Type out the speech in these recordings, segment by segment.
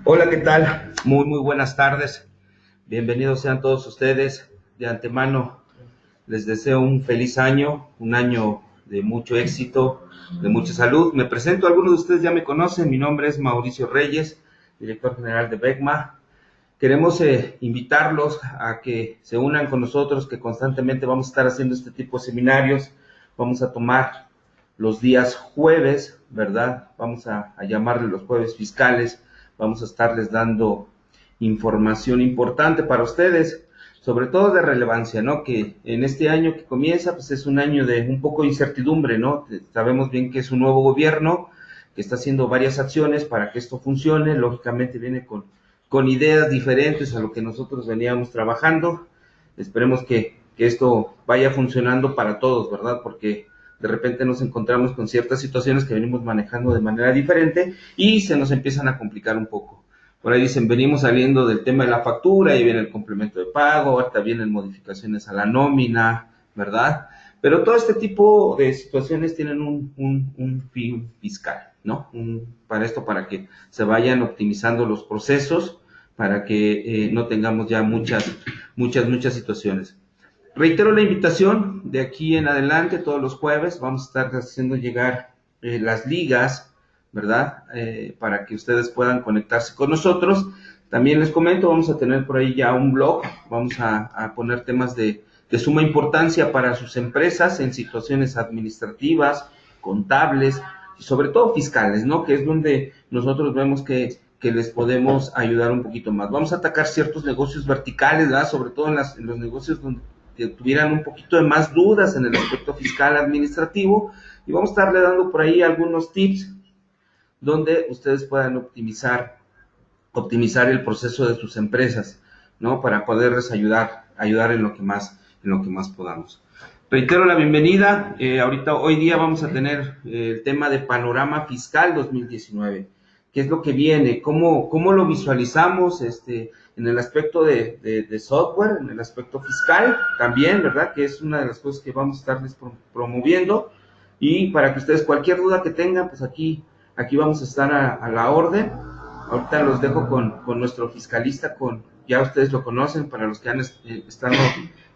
Hola, ¿qué tal? Muy buenas tardes. Bienvenidos sean todos ustedes. De antemano les deseo un feliz año, un año de mucho éxito, de mucha salud. Me presento, algunos de ustedes ya me conocen, mi nombre es Mauricio Reyes, director general de BECMA. Queremos invitarlos a que se unan con nosotros, que constantemente vamos a estar haciendo este tipo de seminarios. Vamos a tomar los días jueves, ¿verdad? Vamos a llamarle los jueves fiscales. Vamos a estarles dando información importante para ustedes, sobre todo de relevancia, ¿no? Que en este año que comienza, pues es un año de un poco de incertidumbre, ¿no? Sabemos bien que es un nuevo gobierno que está haciendo varias acciones para que esto funcione. Lógicamente viene con ideas diferentes a lo que nosotros veníamos trabajando. Esperemos que esto vaya funcionando para todos, ¿verdad? Porque de repente nos encontramos con ciertas situaciones que venimos manejando de manera diferente y se nos empiezan a complicar un poco. Por ahí dicen, venimos saliendo del tema de la factura, y viene el complemento de pago, ahorita vienen modificaciones a la nómina, ¿verdad? Pero todo este tipo de situaciones tienen un fin fiscal, ¿no? Para que se vayan optimizando los procesos, para que no tengamos ya muchas situaciones. Reitero la invitación, de aquí en adelante, todos los jueves, vamos a estar haciendo llegar las ligas, ¿verdad? Para que ustedes puedan conectarse con nosotros. También les comento, vamos a tener por ahí ya un blog, vamos a poner temas de suma importancia para sus empresas en situaciones administrativas, contables y sobre todo fiscales, ¿no? Que es donde nosotros vemos que les podemos ayudar un poquito más. Vamos a atacar ciertos negocios verticales, ¿verdad? Sobre todo en los negocios donde que tuvieran un poquito de más dudas en el aspecto fiscal administrativo, y vamos a estarle dando por ahí algunos tips donde ustedes puedan optimizar el proceso de sus empresas, ¿no? Para poderles ayudar en lo que más podamos. Reitero la bienvenida. Hoy día vamos a tener el tema de panorama fiscal 2019. ¿Qué es lo que viene? ¿Cómo lo visualizamos en el aspecto de software, en el aspecto fiscal también, ¿verdad? Que es una de las cosas que vamos a estarles promoviendo. Y para que ustedes, cualquier duda que tengan, pues aquí vamos a estar a la orden. Ahorita los dejo con nuestro fiscalista, ya ustedes lo conocen, para los que han estado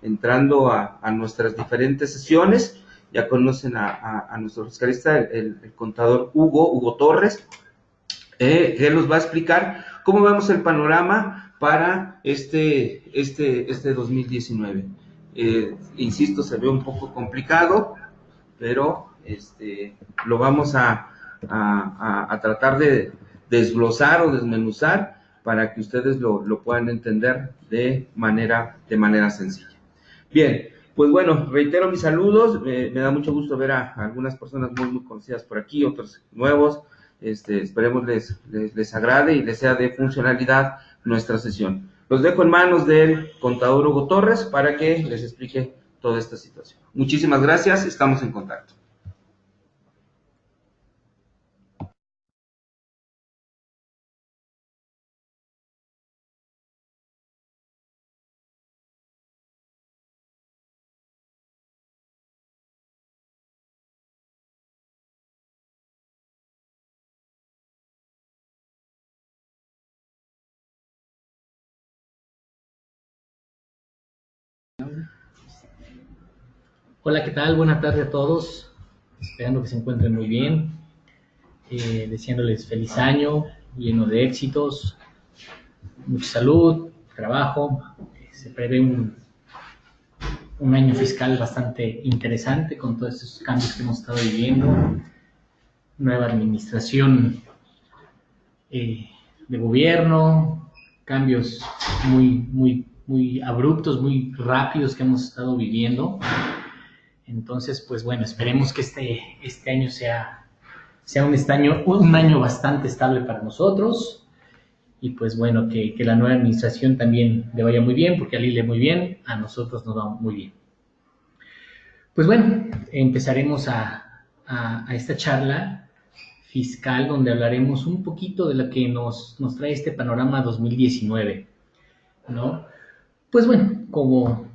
entrando a nuestras diferentes sesiones, ya conocen a nuestro fiscalista, el contador Hugo Torres, que nos va a explicar cómo vemos el panorama para este 2019. Insisto, se ve un poco complicado, pero lo vamos a tratar de desglosar o desmenuzar para que ustedes lo puedan entender de manera sencilla. Bien, pues bueno, reitero mis saludos. Me da mucho gusto ver a algunas personas muy conocidas por aquí, otros nuevos. Esperemos les agrade y les sea de funcionalidad nuestra sesión. Los dejo en manos del contador Hugo Torres para que les explique toda esta situación. Muchísimas gracias, estamos en contacto. Hola, ¿qué tal? Buenas tardes a todos. Esperando que se encuentren muy bien. Deseándoles feliz año, lleno de éxitos, mucha salud, trabajo. Se prevé un año fiscal bastante interesante con todos estos cambios que hemos estado viviendo. Nueva administración de gobierno, cambios muy abruptos, muy rápidos que hemos estado viviendo. Entonces, pues bueno, esperemos que este año sea un año bastante estable para nosotros, y pues bueno, que la nueva administración también le vaya muy bien, porque a Lili le muy bien, a nosotros nos va muy bien. Pues bueno, empezaremos a esta charla fiscal, donde hablaremos un poquito de lo que nos trae este panorama 2019, ¿no? Pues bueno, como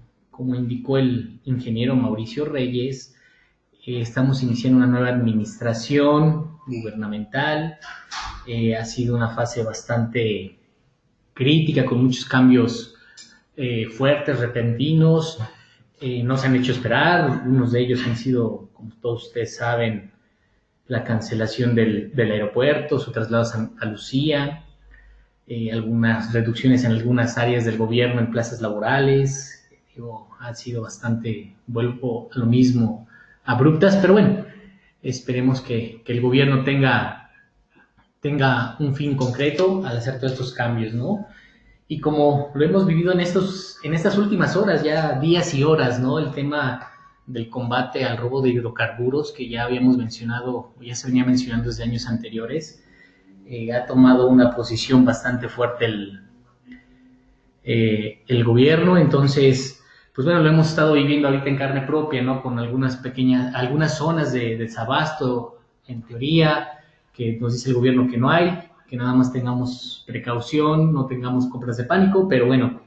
indicó el ingeniero Mauricio Reyes, estamos iniciando una nueva administración gubernamental Ha sido una fase bastante crítica, con muchos cambios fuertes, repentinos. No se han hecho esperar. Algunos de ellos han sido, como todos ustedes saben, la cancelación del aeropuerto, su traslado a Lucía, algunas reducciones en algunas áreas del gobierno en plazas laborales. Han sido bastante, vuelvo a lo mismo, abruptas, pero bueno, esperemos que el gobierno tenga un fin concreto al hacer todos estos cambios, ¿no? Y como lo hemos vivido en estas últimas horas, ya días y horas, ¿no? El tema del combate al robo de hidrocarburos, que ya habíamos mencionado, ya se venía mencionando desde años anteriores, ha tomado una posición bastante fuerte el gobierno. Entonces, pues bueno, lo hemos estado viviendo ahorita en carne propia, ¿no? Con algunas zonas de desabasto, en teoría, que nos dice el gobierno que no hay, que nada más tengamos precaución, no tengamos compras de pánico, pero bueno,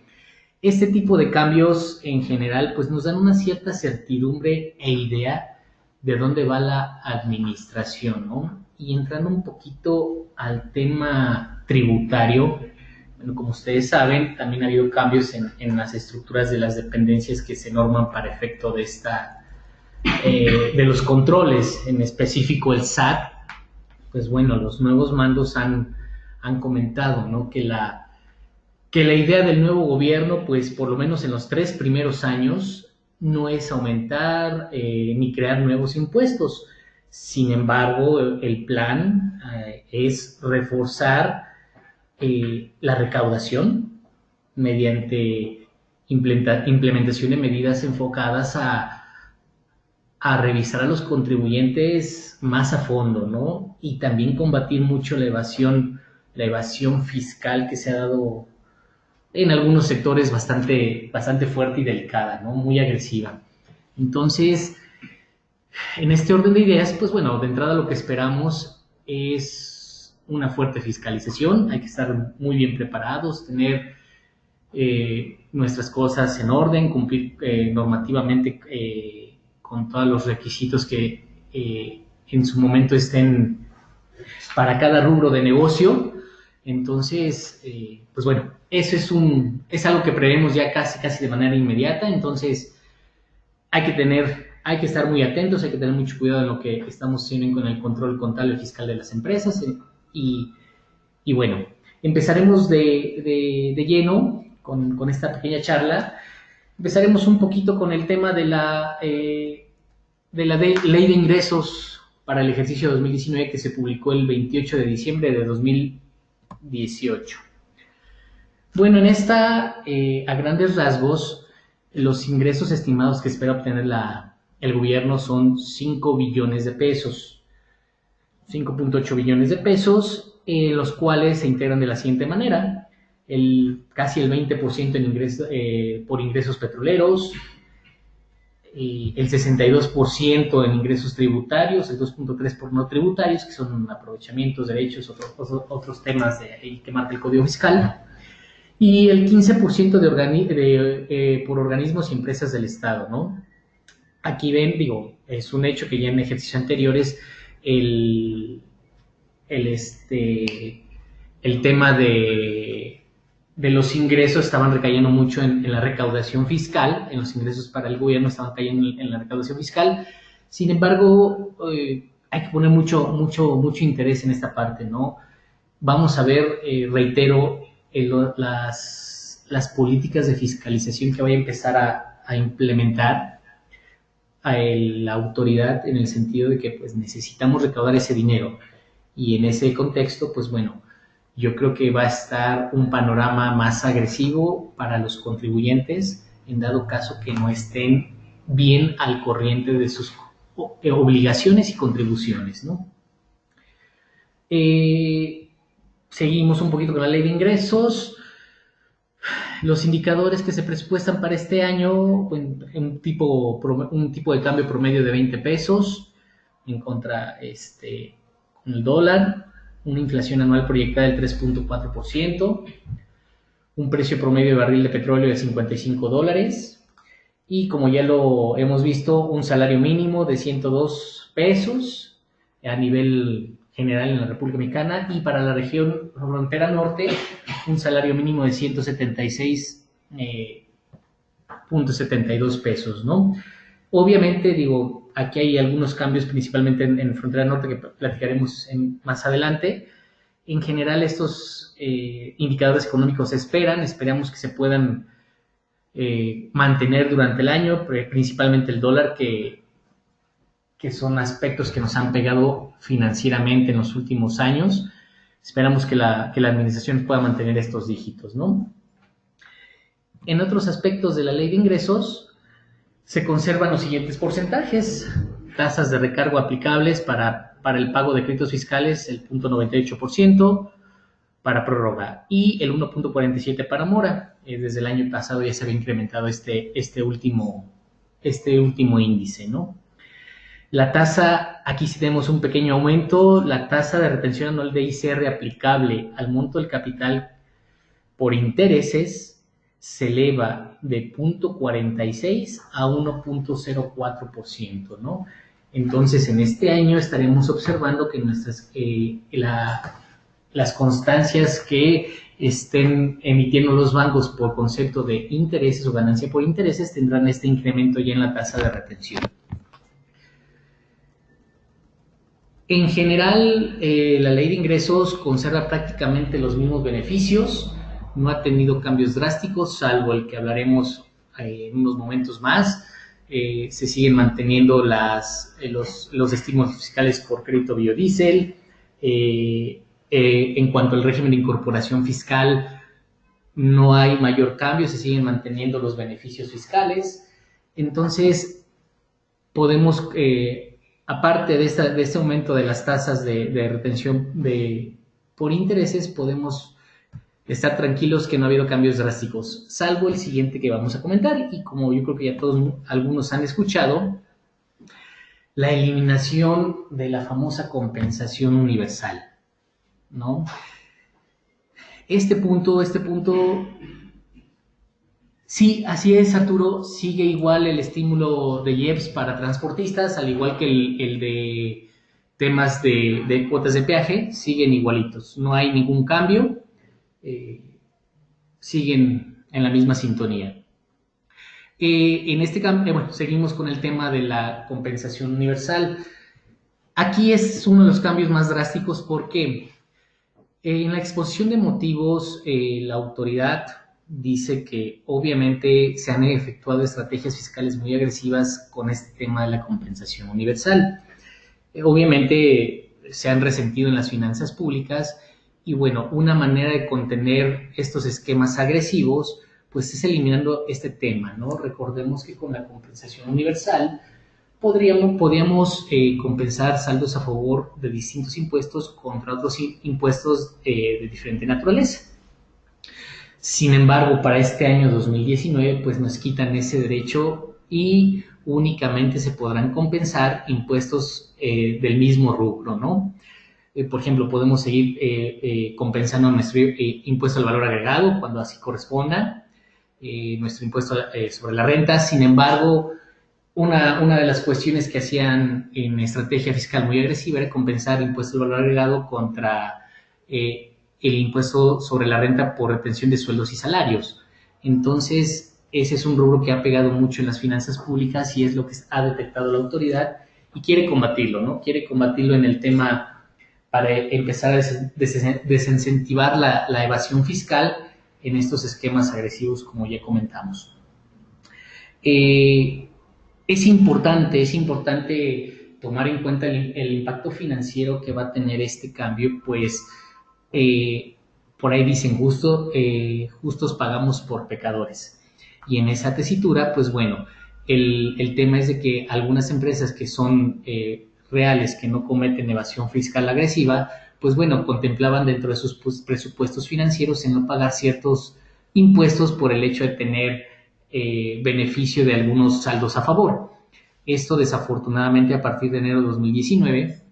este tipo de cambios en general pues nos dan una cierta certidumbre e idea de dónde va la administración, ¿no? Y entrando un poquito al tema tributario, bueno, como ustedes saben, también ha habido cambios en las estructuras de las dependencias que se norman para efecto de los controles, en específico el SAT. Pues bueno, los nuevos mandos han comentado, ¿no? que la idea del nuevo gobierno, pues por lo menos en los 3 primeros años, no es aumentar ni crear nuevos impuestos. Sin embargo, el plan es reforzar la recaudación mediante implementación de medidas enfocadas a revisar a los contribuyentes más a fondo, ¿no? Y también combatir mucho la evasión fiscal que se ha dado en algunos sectores bastante fuerte y delicada, ¿no? Muy agresiva. Entonces, en este orden de ideas, pues bueno, de entrada lo que esperamos es una fuerte fiscalización. Hay que estar muy bien preparados, tener nuestras cosas en orden, cumplir normativamente con todos los requisitos que en su momento estén para cada rubro de negocio. Entonces, pues bueno, eso es algo que prevemos ya casi de manera inmediata. Entonces, hay que estar muy atentos, hay que tener mucho cuidado en lo que estamos haciendo con el control contable y fiscal de las empresas. Y bueno, empezaremos de lleno con esta pequeña charla. Empezaremos un poquito con el tema de la Ley de Ingresos para el ejercicio 2019, que se publicó el 28 de diciembre de 2018. Bueno, en esta, a grandes rasgos, los ingresos estimados que espera obtener el gobierno son 5 billones de pesos, 5.8 billones de pesos, los cuales se integran de la siguiente manera: casi el 20% por ingresos petroleros, el 62% en ingresos tributarios, el 2.3% por no tributarios, que son aprovechamientos, derechos, otros temas que marca el Código Fiscal, y el 15% por organismos y empresas del Estado, ¿no? Aquí ven, es un hecho que ya en ejercicios anteriores el tema de los ingresos estaban recayendo mucho en la recaudación fiscal, en los ingresos para el gobierno estaban cayendo en la recaudación fiscal. Sin embargo, hay que poner mucho interés en esta parte, ¿no? Vamos a ver, reitero, las políticas de fiscalización que vaya a empezar a implementar a la autoridad, en el sentido de que pues necesitamos recaudar ese dinero, y en ese contexto, pues bueno, yo creo que va a estar un panorama más agresivo para los contribuyentes, en dado caso que no estén bien al corriente de sus obligaciones y contribuciones, ¿no? Seguimos un poquito con la Ley de Ingresos. Los indicadores que se presupuestan para este año, un tipo de cambio promedio de 20 pesos en contra con el dólar, una inflación anual proyectada del 3.4%, un precio promedio de barril de petróleo de $55, y como ya lo hemos visto, un salario mínimo de 102 pesos a nivel general en la República Mexicana, y para la región frontera norte un salario mínimo de 176.72 pesos, ¿no? Obviamente, digo, aquí hay algunos cambios principalmente en frontera norte que platicaremos más adelante. En general, estos indicadores económicos esperamos que se puedan mantener durante el año, principalmente el dólar, que son aspectos que nos han pegado financieramente en los últimos años. Esperamos que la administración pueda mantener estos dígitos, ¿no? En otros aspectos de la ley de ingresos, se conservan los siguientes porcentajes: tasas de recargo aplicables para el pago de créditos fiscales, el 0.98% para prórroga y el 1.47% para mora. Desde el año pasado ya se había incrementado este último índice, ¿no? La tasa, aquí sí tenemos un pequeño aumento. La tasa de retención anual de ICR aplicable al monto del capital por intereses se eleva de 0.46 a 1.04%, ¿no? Entonces, en este año estaremos observando que las constancias que estén emitiendo los bancos por concepto de intereses o ganancia por intereses tendrán este incremento ya en la tasa de retención. En general, la ley de ingresos conserva prácticamente los mismos beneficios, no ha tenido cambios drásticos, salvo el que hablaremos en unos momentos más. Se siguen manteniendo los estímulos fiscales por crédito biodiesel. En cuanto al régimen de incorporación fiscal, no hay mayor cambio, se siguen manteniendo los beneficios fiscales. Entonces, podemos... aparte de este aumento de las tasas de retención por intereses, podemos estar tranquilos que no ha habido cambios drásticos, salvo el siguiente que vamos a comentar, y como yo creo que ya algunos han escuchado, la eliminación de la famosa compensación universal, ¿no? Este punto, sí, así es, Arturo, sigue igual el estímulo de IEPS para transportistas, al igual que el de temas de cuotas de peaje, siguen igualitos, no hay ningún cambio, siguen en la misma sintonía. En este cambio, seguimos con el tema de la compensación universal. Aquí es uno de los cambios más drásticos porque en la exposición de motivos, la autoridad dice que obviamente se han efectuado estrategias fiscales muy agresivas con este tema de la compensación universal. Obviamente se han resentido en las finanzas públicas y bueno, una manera de contener estos esquemas agresivos pues es eliminando este tema, ¿no? Recordemos que con la compensación universal podríamos compensar saldos a favor de distintos impuestos contra otros impuestos de diferente naturaleza. Sin embargo, para este año 2019, pues nos quitan ese derecho y únicamente se podrán compensar impuestos del mismo rubro, ¿no? Por ejemplo, podemos seguir compensando nuestro impuesto al valor agregado cuando así corresponda, nuestro impuesto sobre la renta. Sin embargo, una de las cuestiones que hacían en estrategia fiscal muy agresiva era compensar el impuesto al valor agregado contra el impuesto sobre la renta por retención de sueldos y salarios. Entonces, ese es un rubro que ha pegado mucho en las finanzas públicas y es lo que ha detectado la autoridad y quiere combatirlo, ¿no? Quiere combatirlo en el tema para empezar a desincentivar la evasión fiscal en estos esquemas agresivos, como ya comentamos. Es importante tomar en cuenta el impacto financiero que va a tener este cambio, pues por ahí dicen justos pagamos por pecadores. Y en esa tesitura, pues bueno, el tema es de que algunas empresas que son reales, que no cometen evasión fiscal agresiva, pues bueno, contemplaban dentro de sus presupuestos financieros en no pagar ciertos impuestos por el hecho de tener beneficio de algunos saldos a favor. Esto desafortunadamente a partir de enero de 2019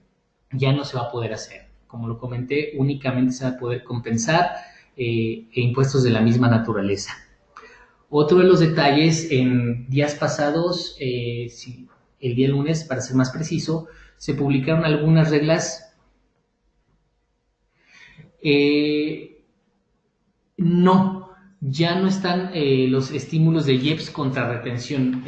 ya no se va a poder hacer. Como lo comenté, únicamente se va a poder compensar impuestos de la misma naturaleza. Otro de los detalles, en días pasados, el día lunes, para ser más preciso, se publicaron algunas reglas No, ya no están los estímulos de IEPS contra retención.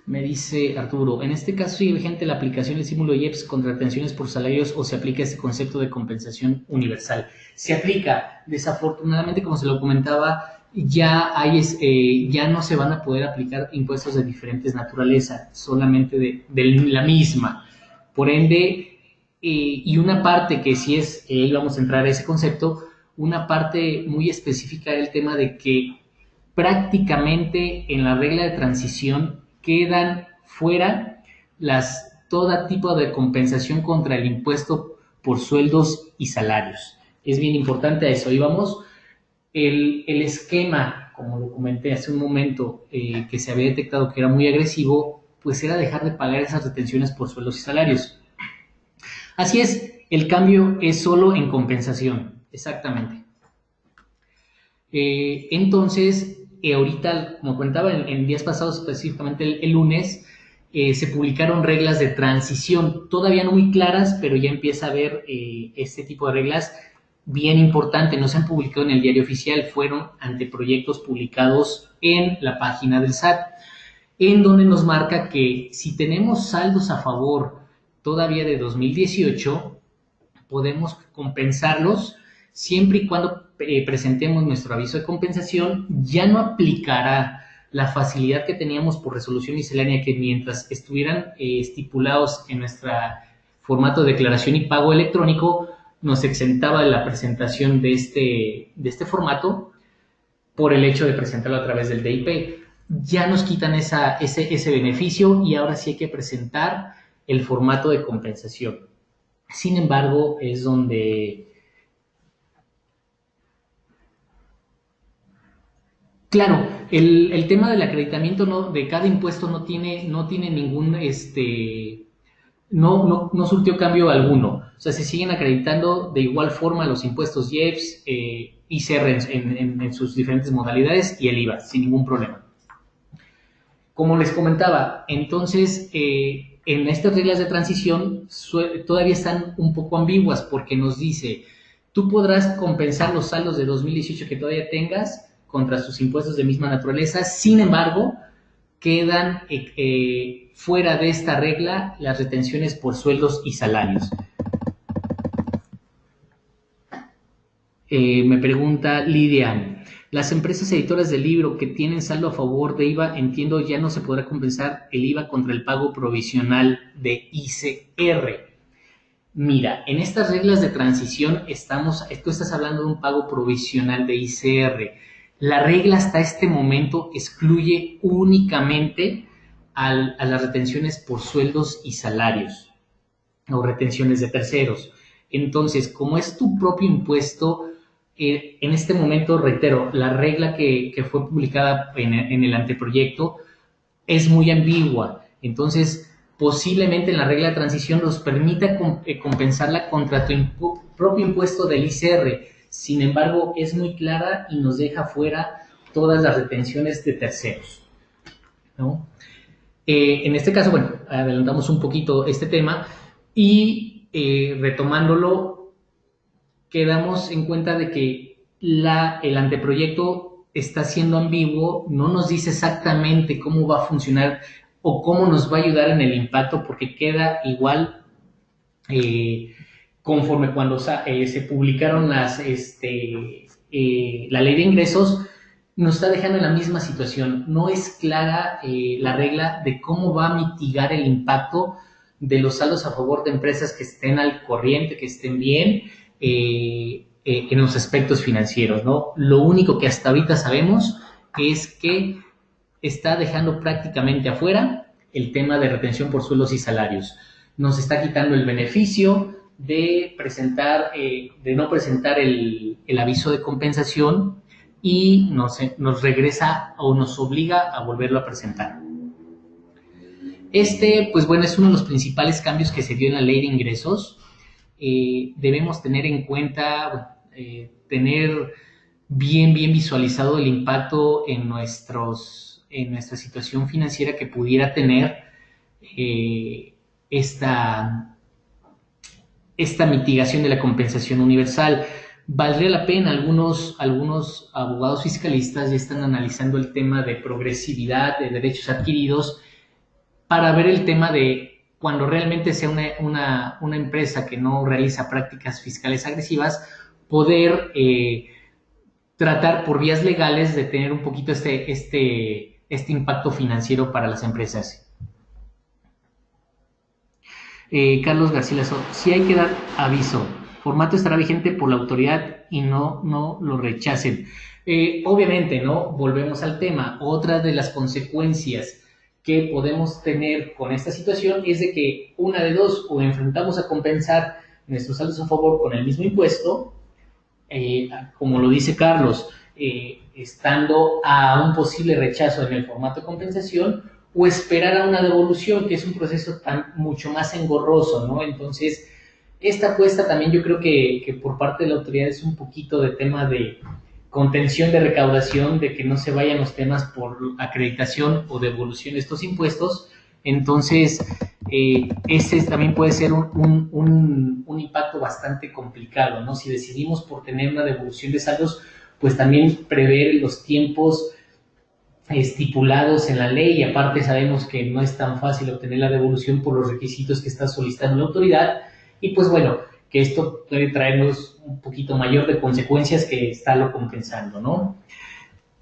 Me dice Arturo, en este caso sigue vigente la aplicación del estímulo IEPS contra retenciones por salarios o se aplica este concepto de compensación universal. Se aplica, desafortunadamente, como se lo comentaba, ya no se van a poder aplicar impuestos de diferentes naturaleza, solamente de la misma. Por ende, y una parte que sí es, íbamos a entrar a ese concepto, una parte muy específica era el tema de que prácticamente en la regla de transición quedan fuera todo tipo de compensación contra el impuesto por sueldos y salarios. Es bien importante a eso. Y vamos, el esquema, como lo comenté hace un momento, que se había detectado que era muy agresivo, pues era dejar de pagar esas retenciones por sueldos y salarios. Así es, el cambio es solo en compensación, exactamente. Entonces, ahorita, como comentaba, en días pasados, específicamente el lunes, se publicaron reglas de transición, todavía no muy claras, pero ya empieza a haber este tipo de reglas bien importante. No se han publicado en el diario oficial, fueron anteproyectos publicados en la página del SAT, en donde nos marca que si tenemos saldos a favor todavía de 2018, podemos compensarlos siempre y cuando presentemos nuestro aviso de compensación. Ya no aplicará la facilidad que teníamos por resolución miscelánea, que mientras estuvieran estipulados en nuestro formato de declaración y pago electrónico, nos exentaba de la presentación de este formato por el hecho de presentarlo a través del DIP. Ya nos quitan ese beneficio y ahora sí hay que presentar el formato de compensación. Sin embargo, es donde, claro, el tema del acreditamiento de cada impuesto no tiene ningún, no surtió cambio alguno. O sea, se siguen acreditando de igual forma los impuestos IEPS, ICR en sus diferentes modalidades y el IVA, sin ningún problema. Como les comentaba, entonces, en estas reglas de transición todavía están un poco ambiguas porque nos dice, tú podrás compensar los saldos de 2018 que todavía tengas contra sus impuestos de misma naturaleza. Sin embargo, quedan fuera de esta regla las retenciones por sueldos y salarios. Me pregunta Lidia, las empresas editoras de libro que tienen saldo a favor de IVA, entiendo, ya no se podrá compensar el IVA contra el pago provisional de ICR. Mira, en estas reglas de transición tú estás hablando de un pago provisional de ICR. La regla hasta este momento excluye únicamente a las retenciones por sueldos y salarios o retenciones de terceros. Entonces, como es tu propio impuesto, en este momento, reitero, la regla que fue publicada en el anteproyecto es muy ambigua. Entonces, posiblemente en la regla de transición nos permita compensarla contra tu propio impuesto del ICR. Sin embargo, es muy clara y nos deja fuera todas las retenciones de terceros, ¿no? En este caso, bueno, adelantamos un poquito este tema y retomándolo, quedamos en cuenta de que el anteproyecto está siendo ambiguo, no nos dice exactamente cómo va a funcionar o cómo nos va a ayudar en el impacto, porque queda igual conforme cuando se publicaron la ley de ingresos, nos está dejando en la misma situación. No es clara la regla de cómo va a mitigar el impacto de los saldos a favor de empresas que estén al corriente, que estén bien en los aspectos financieros, ¿no? Lo único que hasta ahorita sabemos es que está dejando prácticamente afuera el tema de retención por sueldos y salarios. Nos está quitando el beneficio de no presentar el aviso de compensación y nos regresa o nos obliga a volverlo a presentar. Pues bueno, es uno de los principales cambios que se dio en la ley de ingresos. debemos tener en cuenta, tener bien visualizado el impacto en nuestra situación financiera que pudiera tener esta mitigación de la compensación universal. Valdría la pena, algunos abogados fiscalistas ya están analizando el tema de progresividad de derechos adquiridos para ver el tema de cuando realmente sea una empresa que no realiza prácticas fiscales agresivas, poder tratar por vías legales de tener un poquito este impacto financiero para las empresas. Carlos García Lazo, sí hay que dar aviso. Formato estará vigente por la autoridad y no lo rechacen. Obviamente, ¿no? Volvemos al tema. Otra de las consecuencias que podemos tener con esta situación es de que una de dos, o enfrentamos a compensar nuestros saldos a favor con el mismo impuesto, como lo dice Carlos, estando a un posible rechazo en el formato de compensación, o esperar a una devolución, que es un proceso mucho más engorroso, ¿no? Entonces, esta apuesta también yo creo que por parte de la autoridad es un poquito de tema de contención de recaudación, de que no se vayan los temas por acreditación o devolución de estos impuestos. Entonces, ese también puede ser un impacto bastante complicado, ¿no? Si decidimos por tener una devolución de saldos, pues también prever los tiempos estipulados en la ley, y aparte sabemos que no es tan fácil obtener la devolución por los requisitos que está solicitando la autoridad, y pues bueno, que esto puede traernos un poquito mayor de consecuencias que estarlo compensando, ¿no?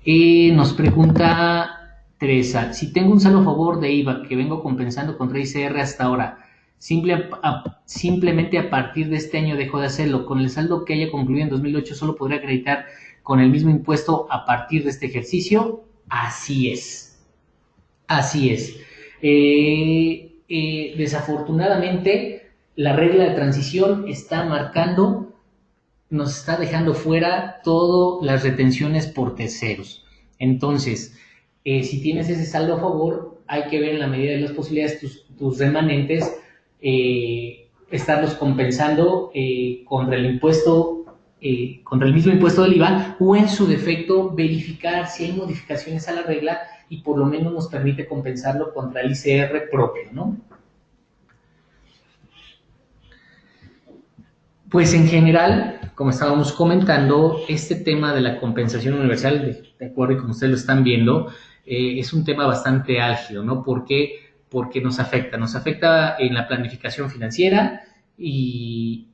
Nos pregunta Teresa, si tengo un saldo a favor de IVA que vengo compensando contra ICR hasta ahora, simplemente a partir de este año dejo de hacerlo, con el saldo que haya concluido en 2008 solo podré acreditar con el mismo impuesto a partir de este ejercicio. Así es. Desafortunadamente, la regla de transición nos está dejando fuera todas las retenciones por terceros. Entonces, si tienes ese saldo a favor, hay que ver en la medida de las posibilidades tus remanentes, estarlos compensando contra el mismo impuesto del IVA, o en su defecto verificar si hay modificaciones a la regla y por lo menos nos permite compensarlo contra el ICR propio, ¿no? Pues en general, como estábamos comentando, este tema de la compensación universal, de acuerdo y como ustedes lo están viendo, es un tema bastante álgido, ¿no? ¿Por qué? Porque nos afecta en la planificación financiera y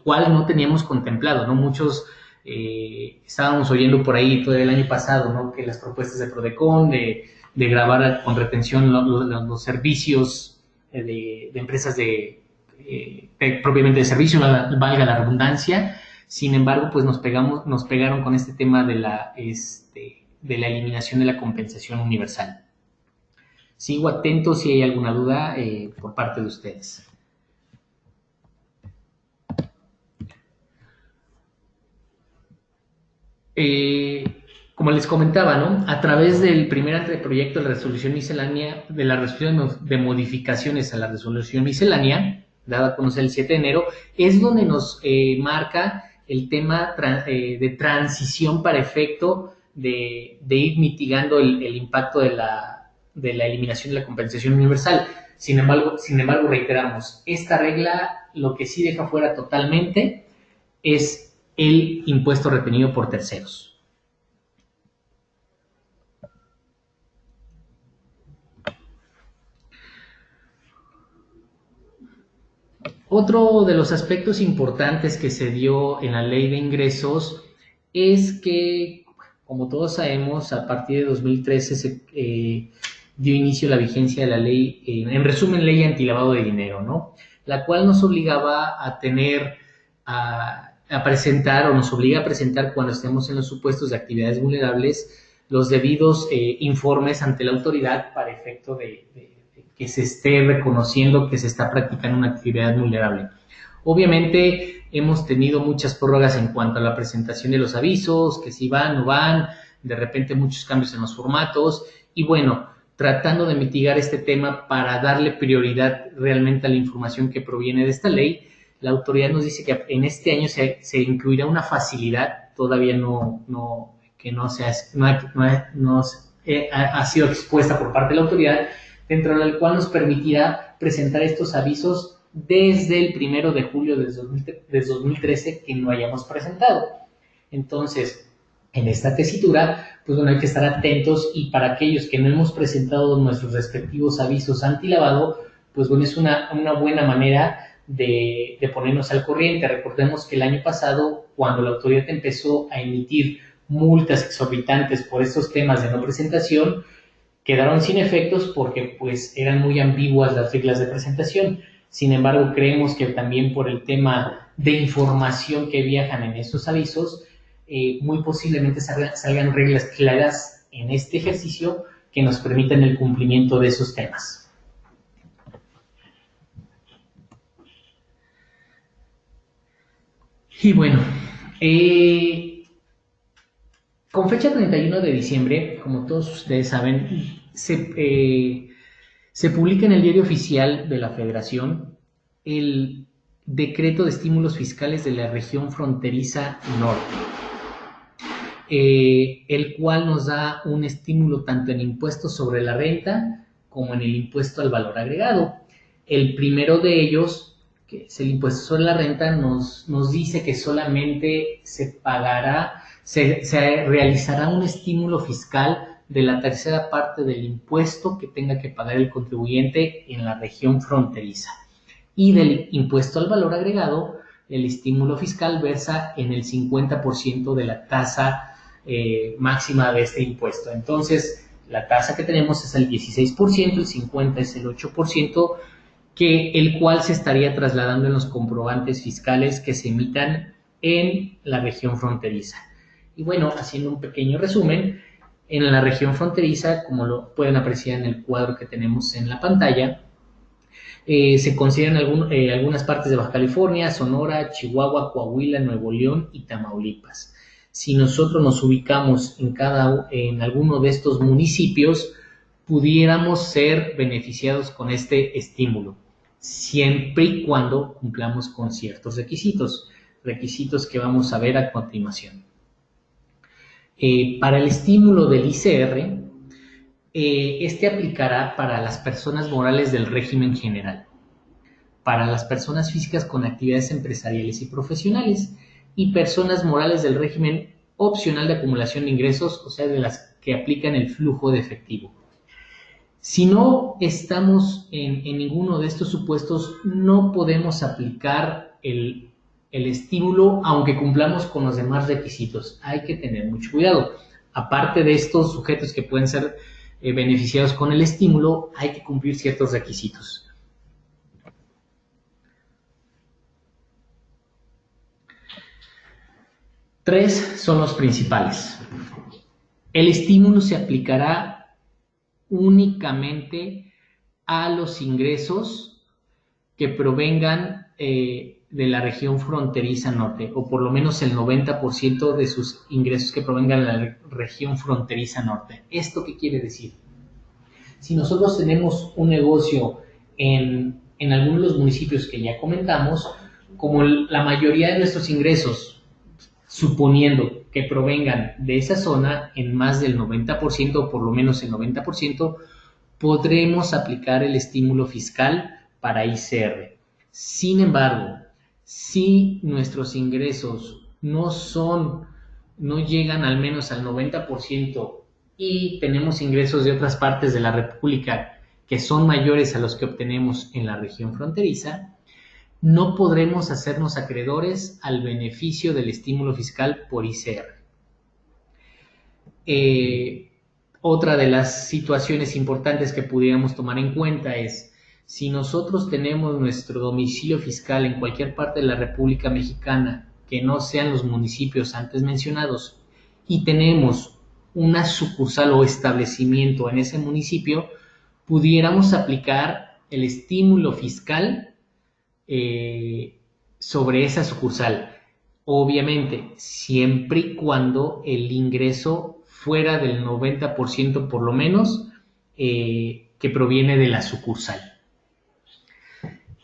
cuál no teníamos contemplado, ¿no? Muchos estábamos oyendo por ahí todo el año pasado, ¿no? Que las propuestas de Prodecon de gravar con retención los servicios de empresas propiamente de servicio, valga la redundancia. Sin embargo, pues nos pegaron con este tema de la eliminación de la compensación universal. Sigo atento si hay alguna duda por parte de ustedes. Como les comentaba, ¿no? A través del primer anteproyecto de la resolución miscelánea, de la resolución de modificaciones a la resolución miscelánea, dada a conocer el 7 de enero, es donde nos marca el tema de transición para efecto de ir mitigando el impacto de la eliminación de la compensación universal. Sin embargo, reiteramos, esta regla lo que sí deja fuera totalmente es el impuesto retenido por terceros. Otro de los aspectos importantes que se dio en la ley de ingresos es que, como todos sabemos, a partir de 2013 se dio inicio a la vigencia de la ley, en resumen, ley antilavado de dinero, ¿no? La cual nos obligaba a presentar, o nos obliga a presentar cuando estemos en los supuestos de actividades vulnerables, los debidos informes ante la autoridad para efecto de que se esté reconociendo que se está practicando una actividad vulnerable. Obviamente hemos tenido muchas prórrogas en cuanto a la presentación de los avisos, que si van o no van, de repente muchos cambios en los formatos, y bueno, tratando de mitigar este tema para darle prioridad realmente a la información que proviene de esta ley, la autoridad nos dice que en este año se incluirá una facilidad, todavía ha sido expuesta por parte de la autoridad, dentro de la cual nos permitirá presentar estos avisos desde el 1 de julio de 2013 que no hayamos presentado. Entonces, en esta tesitura, pues bueno, hay que estar atentos, y para aquellos que no hemos presentado nuestros respectivos avisos antilavado, pues bueno, es una buena manera de ponernos al corriente. Recordemos que el año pasado, cuando la autoridad empezó a emitir multas exorbitantes por estos temas de no presentación, quedaron sin efectos porque pues eran muy ambiguas las reglas de presentación. Sin embargo, creemos que también por el tema de información que viajan en estos avisos, muy posiblemente salgan reglas claras en este ejercicio que nos permitan el cumplimiento de esos temas. Y bueno, con fecha 31 de diciembre, como todos ustedes saben, se publica en el Diario Oficial de la Federación el Decreto de Estímulos Fiscales de la Región Fronteriza Norte, el cual nos da un estímulo tanto en impuestos sobre la renta como en el impuesto al valor agregado. El primero de ellos, que es el impuesto sobre la renta, nos dice que solamente se realizará un estímulo fiscal de la tercera parte del impuesto que tenga que pagar el contribuyente en la región fronteriza. Y del impuesto al valor agregado, el estímulo fiscal versa en el 50% de la tasa máxima de este impuesto. Entonces, la tasa que tenemos es el 16%, el 50% es el 8%, el cual se estaría trasladando en los comprobantes fiscales que se emitan en la región fronteriza. Y bueno, haciendo un pequeño resumen, en la región fronteriza, como lo pueden apreciar en el cuadro que tenemos en la pantalla, se consideran algunas partes de Baja California, Sonora, Chihuahua, Coahuila, Nuevo León y Tamaulipas. Si nosotros nos ubicamos en alguno de estos municipios, pudiéramos ser beneficiados con este estímulo, siempre y cuando cumplamos con ciertos requisitos que vamos a ver a continuación. Para el estímulo del ICR, este aplicará para las personas morales del régimen general, para las personas físicas con actividades empresariales y profesionales, y personas morales del régimen opcional de acumulación de ingresos, o sea, de las que aplican el flujo de efectivo. Si no estamos en ninguno de estos supuestos, no podemos aplicar el estímulo, aunque cumplamos con los demás requisitos. Hay que tener mucho cuidado. Aparte de estos sujetos que pueden ser beneficiados con el estímulo, hay que cumplir ciertos requisitos. Tres son los principales. El estímulo se aplicará únicamente a los ingresos que provengan de la región fronteriza norte, o por lo menos el 90% de sus ingresos que provengan de la región fronteriza norte. ¿Esto qué quiere decir? Si nosotros tenemos un negocio en algunos de los municipios que ya comentamos, como la mayoría de nuestros ingresos, suponiendo que provengan de esa zona en más del 90% o por lo menos el 90%, podremos aplicar el estímulo fiscal para ICR. Sin embargo, si nuestros ingresos no llegan al menos al 90% y tenemos ingresos de otras partes de la República que son mayores a los que obtenemos en la región fronteriza, no podremos hacernos acreedores al beneficio del estímulo fiscal por ICR. Otra de las situaciones importantes que pudiéramos tomar en cuenta es, si nosotros tenemos nuestro domicilio fiscal en cualquier parte de la República Mexicana que no sean los municipios antes mencionados y tenemos una sucursal o establecimiento en ese municipio, pudiéramos aplicar el estímulo fiscal sobre esa sucursal. Obviamente, siempre y cuando el ingreso fuera del 90% por lo menos que proviene de la sucursal.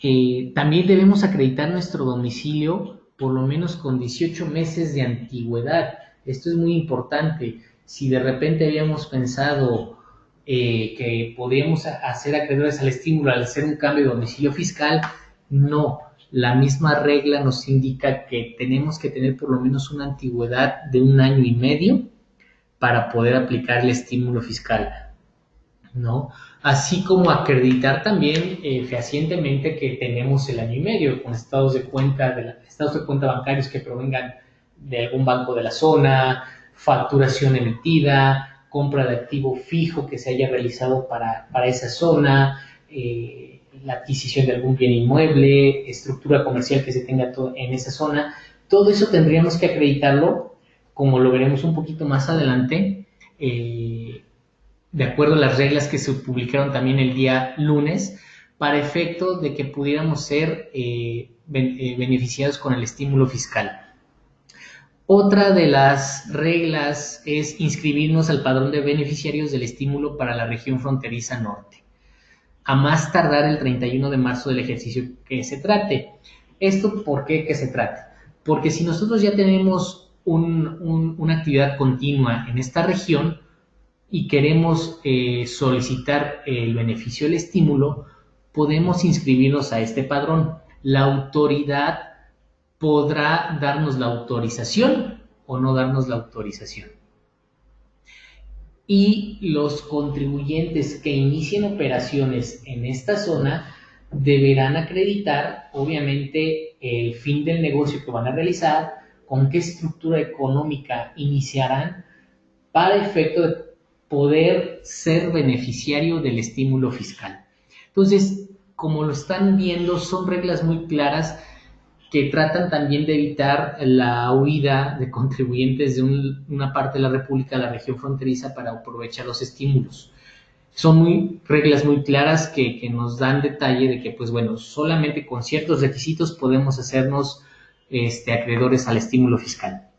También debemos acreditar nuestro domicilio por lo menos con 18 meses de antigüedad. Esto es muy importante. Si de repente habíamos pensado que podíamos hacer acreedores al estímulo al hacer un cambio de domicilio fiscal, no. La misma regla nos indica que tenemos que tener por lo menos una antigüedad de 1 año y medio para poder aplicar el estímulo fiscal, ¿no? Así como acreditar también fehacientemente que tenemos el año y medio con estados de cuenta bancarios que provengan de algún banco de la zona, facturación emitida, compra de activo fijo que se haya realizado para esa zona, la adquisición de algún bien inmueble, estructura comercial que se tenga en esa zona. Todo eso tendríamos que acreditarlo, como lo veremos un poquito más adelante, de acuerdo a las reglas que se publicaron también el día lunes, para efecto de que pudiéramos ser beneficiados con el estímulo fiscal. Otra de las reglas es inscribirnos al padrón de beneficiarios del estímulo para la región fronteriza norte, a más tardar el 31 de marzo del ejercicio que se trate. ¿Esto por qué que se trata? Porque si nosotros ya tenemos una actividad continua en esta región y queremos solicitar el beneficio del estímulo, podemos inscribirnos a este padrón. La autoridad podrá darnos la autorización o no darnos la autorización. Y los contribuyentes que inicien operaciones en esta zona deberán acreditar, obviamente, el fin del negocio que van a realizar, con qué estructura económica iniciarán, para efecto de poder ser beneficiario del estímulo fiscal. Entonces, como lo están viendo, son reglas muy claras que tratan también de evitar la huida de contribuyentes de una parte de la República a la región fronteriza para aprovechar los estímulos. Son reglas muy claras que nos dan detalle de que, pues bueno, solamente con ciertos requisitos podemos hacernos acreedores al estímulo fiscal.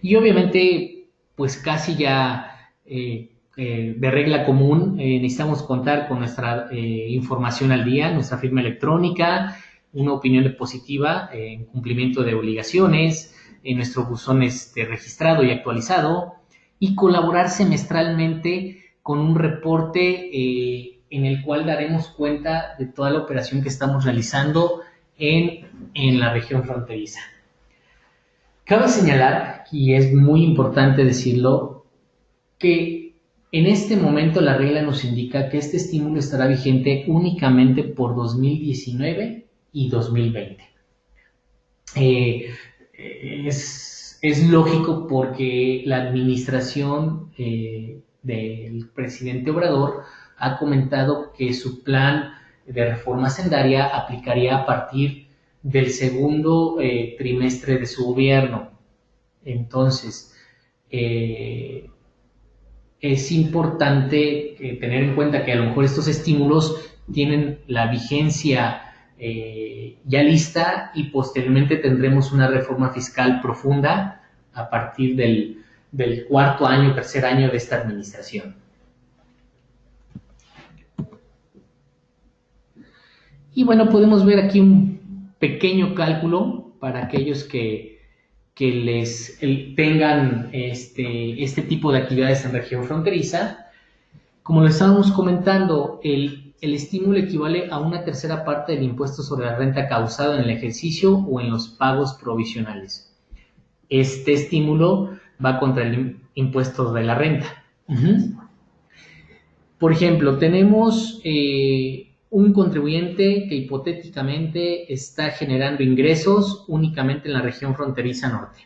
Y obviamente, pues casi ya de regla común, necesitamos contar con nuestra información al día, nuestra firma electrónica, una opinión positiva en cumplimiento de obligaciones, en nuestro buzón registrado y actualizado, y colaborar semestralmente con un reporte en el cual daremos cuenta de toda la operación que estamos realizando en la región fronteriza. Cabe señalar, y es muy importante decirlo, que en este momento la regla nos indica que este estímulo estará vigente únicamente por 2019 y 2020. Es lógico porque la administración del presidente Obrador ha comentado que su plan de reforma hacendaria aplicaría a partir del segundo trimestre de su gobierno. Entonces, es importante tener en cuenta que a lo mejor estos estímulos tienen la vigencia ya lista y posteriormente tendremos una reforma fiscal profunda a partir del cuarto año, tercer año de esta administración. Y bueno, podemos ver aquí un pequeño cálculo para aquellos que les tengan este tipo de actividades en región fronteriza. Como lo estábamos comentando, el estímulo equivale a 1/3 parte del impuesto sobre la renta causado en el ejercicio o en los pagos provisionales. Este estímulo va contra el impuesto de la renta. Por ejemplo, tenemos un contribuyente que hipotéticamente está generando ingresos únicamente en la región fronteriza norte.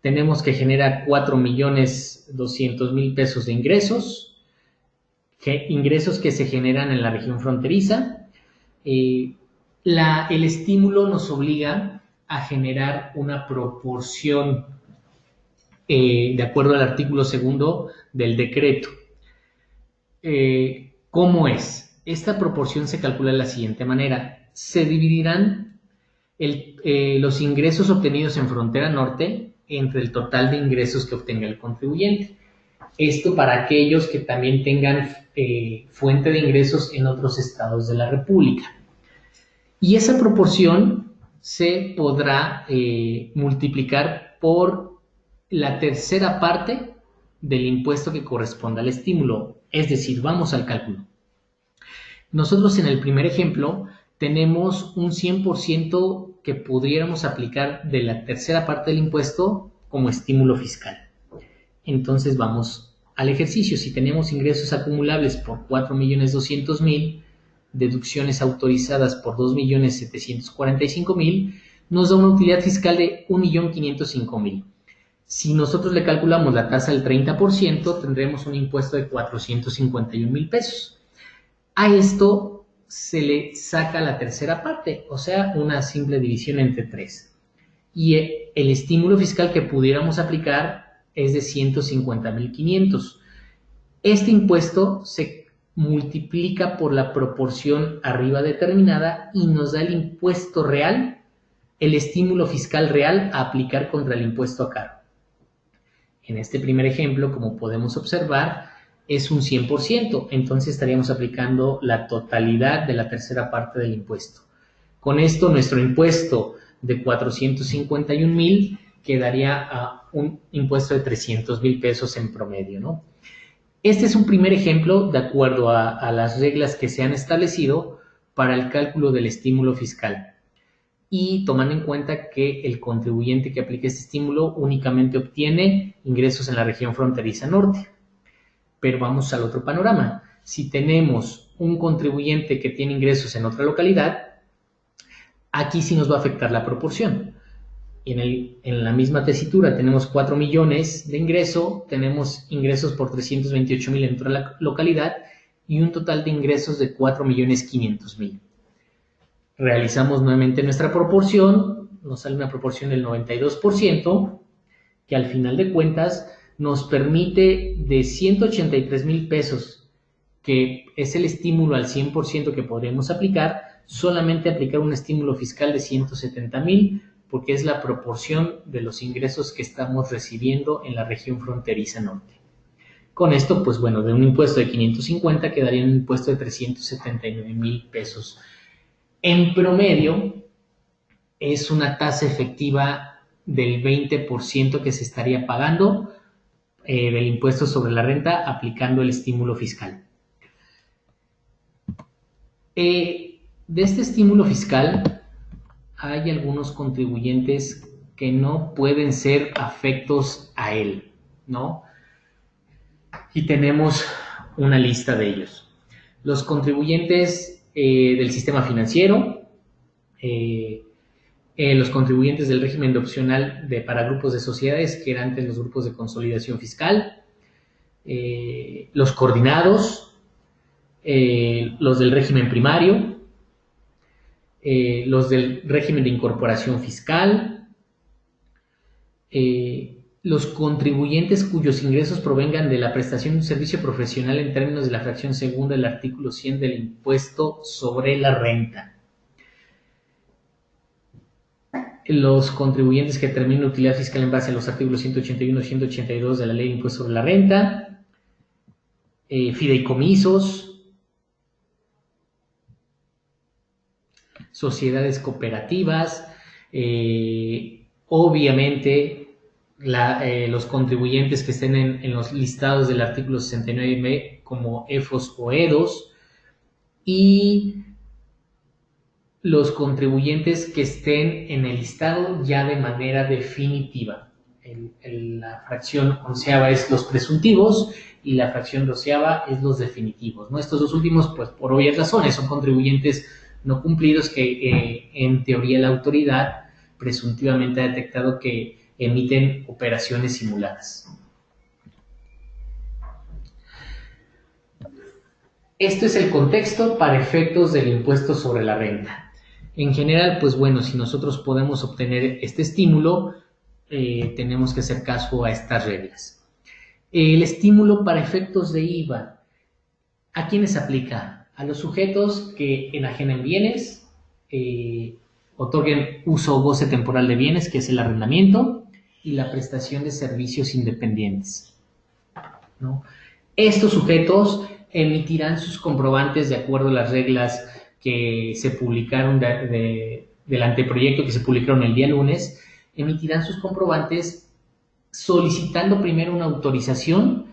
Tenemos que genera 4.200.000 pesos de ingresos que se generan en la región fronteriza. El estímulo nos obliga a generar una proporción de acuerdo al artículo 2 del decreto. ¿Cómo es? Esta proporción se calcula de la siguiente manera. Se dividirán los ingresos obtenidos en frontera norte entre el total de ingresos que obtenga el contribuyente. Esto para aquellos que también tengan fuente de ingresos en otros estados de la República. Y esa proporción se podrá multiplicar por la tercera parte del impuesto que corresponda al estímulo. Es decir, vamos al cálculo. Nosotros en el primer ejemplo tenemos un 100% que pudiéramos aplicar de la tercera parte del impuesto como estímulo fiscal. Entonces vamos al ejercicio. Si tenemos ingresos acumulables por 4.200.000, deducciones autorizadas por 2.745.000, nos da una utilidad fiscal de 1.505.000. Si nosotros le calculamos la tasa del 30%, tendremos un impuesto de 451.000 pesos. A esto se le saca la tercera parte, o sea, una simple división entre 3. Y el estímulo fiscal que pudiéramos aplicar es de 150.500. Este impuesto se multiplica por la proporción arriba determinada y nos da el impuesto real, el estímulo fiscal real a aplicar contra el impuesto a cargo. En este primer ejemplo, como podemos observar, es un 100%, entonces estaríamos aplicando la totalidad de la tercera parte del impuesto. Con esto, nuestro impuesto de 451.000 quedaría a un impuesto de 300.000 pesos en promedio, ¿no? Este es un primer ejemplo de acuerdo a las reglas que se han establecido para el cálculo del estímulo fiscal. Y tomando en cuenta que el contribuyente que aplique este estímulo únicamente obtiene ingresos en la región fronteriza norte. Pero vamos al otro panorama. Si tenemos un contribuyente que tiene ingresos en otra localidad, aquí sí nos va a afectar la proporción. En la misma tesitura tenemos 4 millones de ingreso, tenemos ingresos por 328.000 en otra localidad y un total de ingresos de 4.500.000. Realizamos nuevamente nuestra proporción, nos sale una proporción del 92%, que al final de cuentas nos permite de 183.000 pesos, que es el estímulo al 100% que podríamos aplicar, solamente aplicar un estímulo fiscal de 170.000, porque es la proporción de los ingresos que estamos recibiendo en la región fronteriza norte. Con esto, pues bueno, de un impuesto de 550 quedaría un impuesto de 379.000 pesos. En promedio, es una tasa efectiva del 20% que se estaría pagando del impuesto sobre la renta aplicando el estímulo fiscal. De este estímulo fiscal hay algunos contribuyentes que no pueden ser afectos a él, ¿no? Y tenemos una lista de ellos. Los contribuyentes del sistema financiero, los contribuyentes del régimen de opcional para grupos de sociedades, que eran antes los grupos de consolidación fiscal, los coordinados, los del régimen primario, los del régimen de incorporación fiscal, los contribuyentes cuyos ingresos provengan de la prestación de un servicio profesional en términos de la fracción segunda del artículo 100 del impuesto sobre la renta, los contribuyentes que determinen utilidad fiscal en base a los artículos 181 y 182 de la ley de impuesto sobre la renta, fideicomisos, sociedades cooperativas, obviamente los contribuyentes que estén en los listados del artículo 69 como EFOS o EDOS, y los contribuyentes que estén en el listado ya de manera definitiva. La fracción onceava es los presuntivos y la fracción doceava es los definitivos, ¿no? Estos dos últimos, pues por obvias razones, son contribuyentes no cumplidos que en teoría la autoridad presuntivamente ha detectado que emiten operaciones simuladas. Esto es el contexto para efectos del impuesto sobre la renta. En general, pues bueno, si nosotros podemos obtener este estímulo, tenemos que hacer caso a estas reglas. El estímulo para efectos de IVA, ¿a quiénes aplica? A los sujetos que enajenen bienes, otorguen uso o goce temporal de bienes, que es el arrendamiento, y la prestación de servicios independientes, ¿no? Estos sujetos emitirán sus comprobantes de acuerdo a las reglas que se publicaron del anteproyecto que se publicaron el día lunes, emitirán sus comprobantes solicitando primero una autorización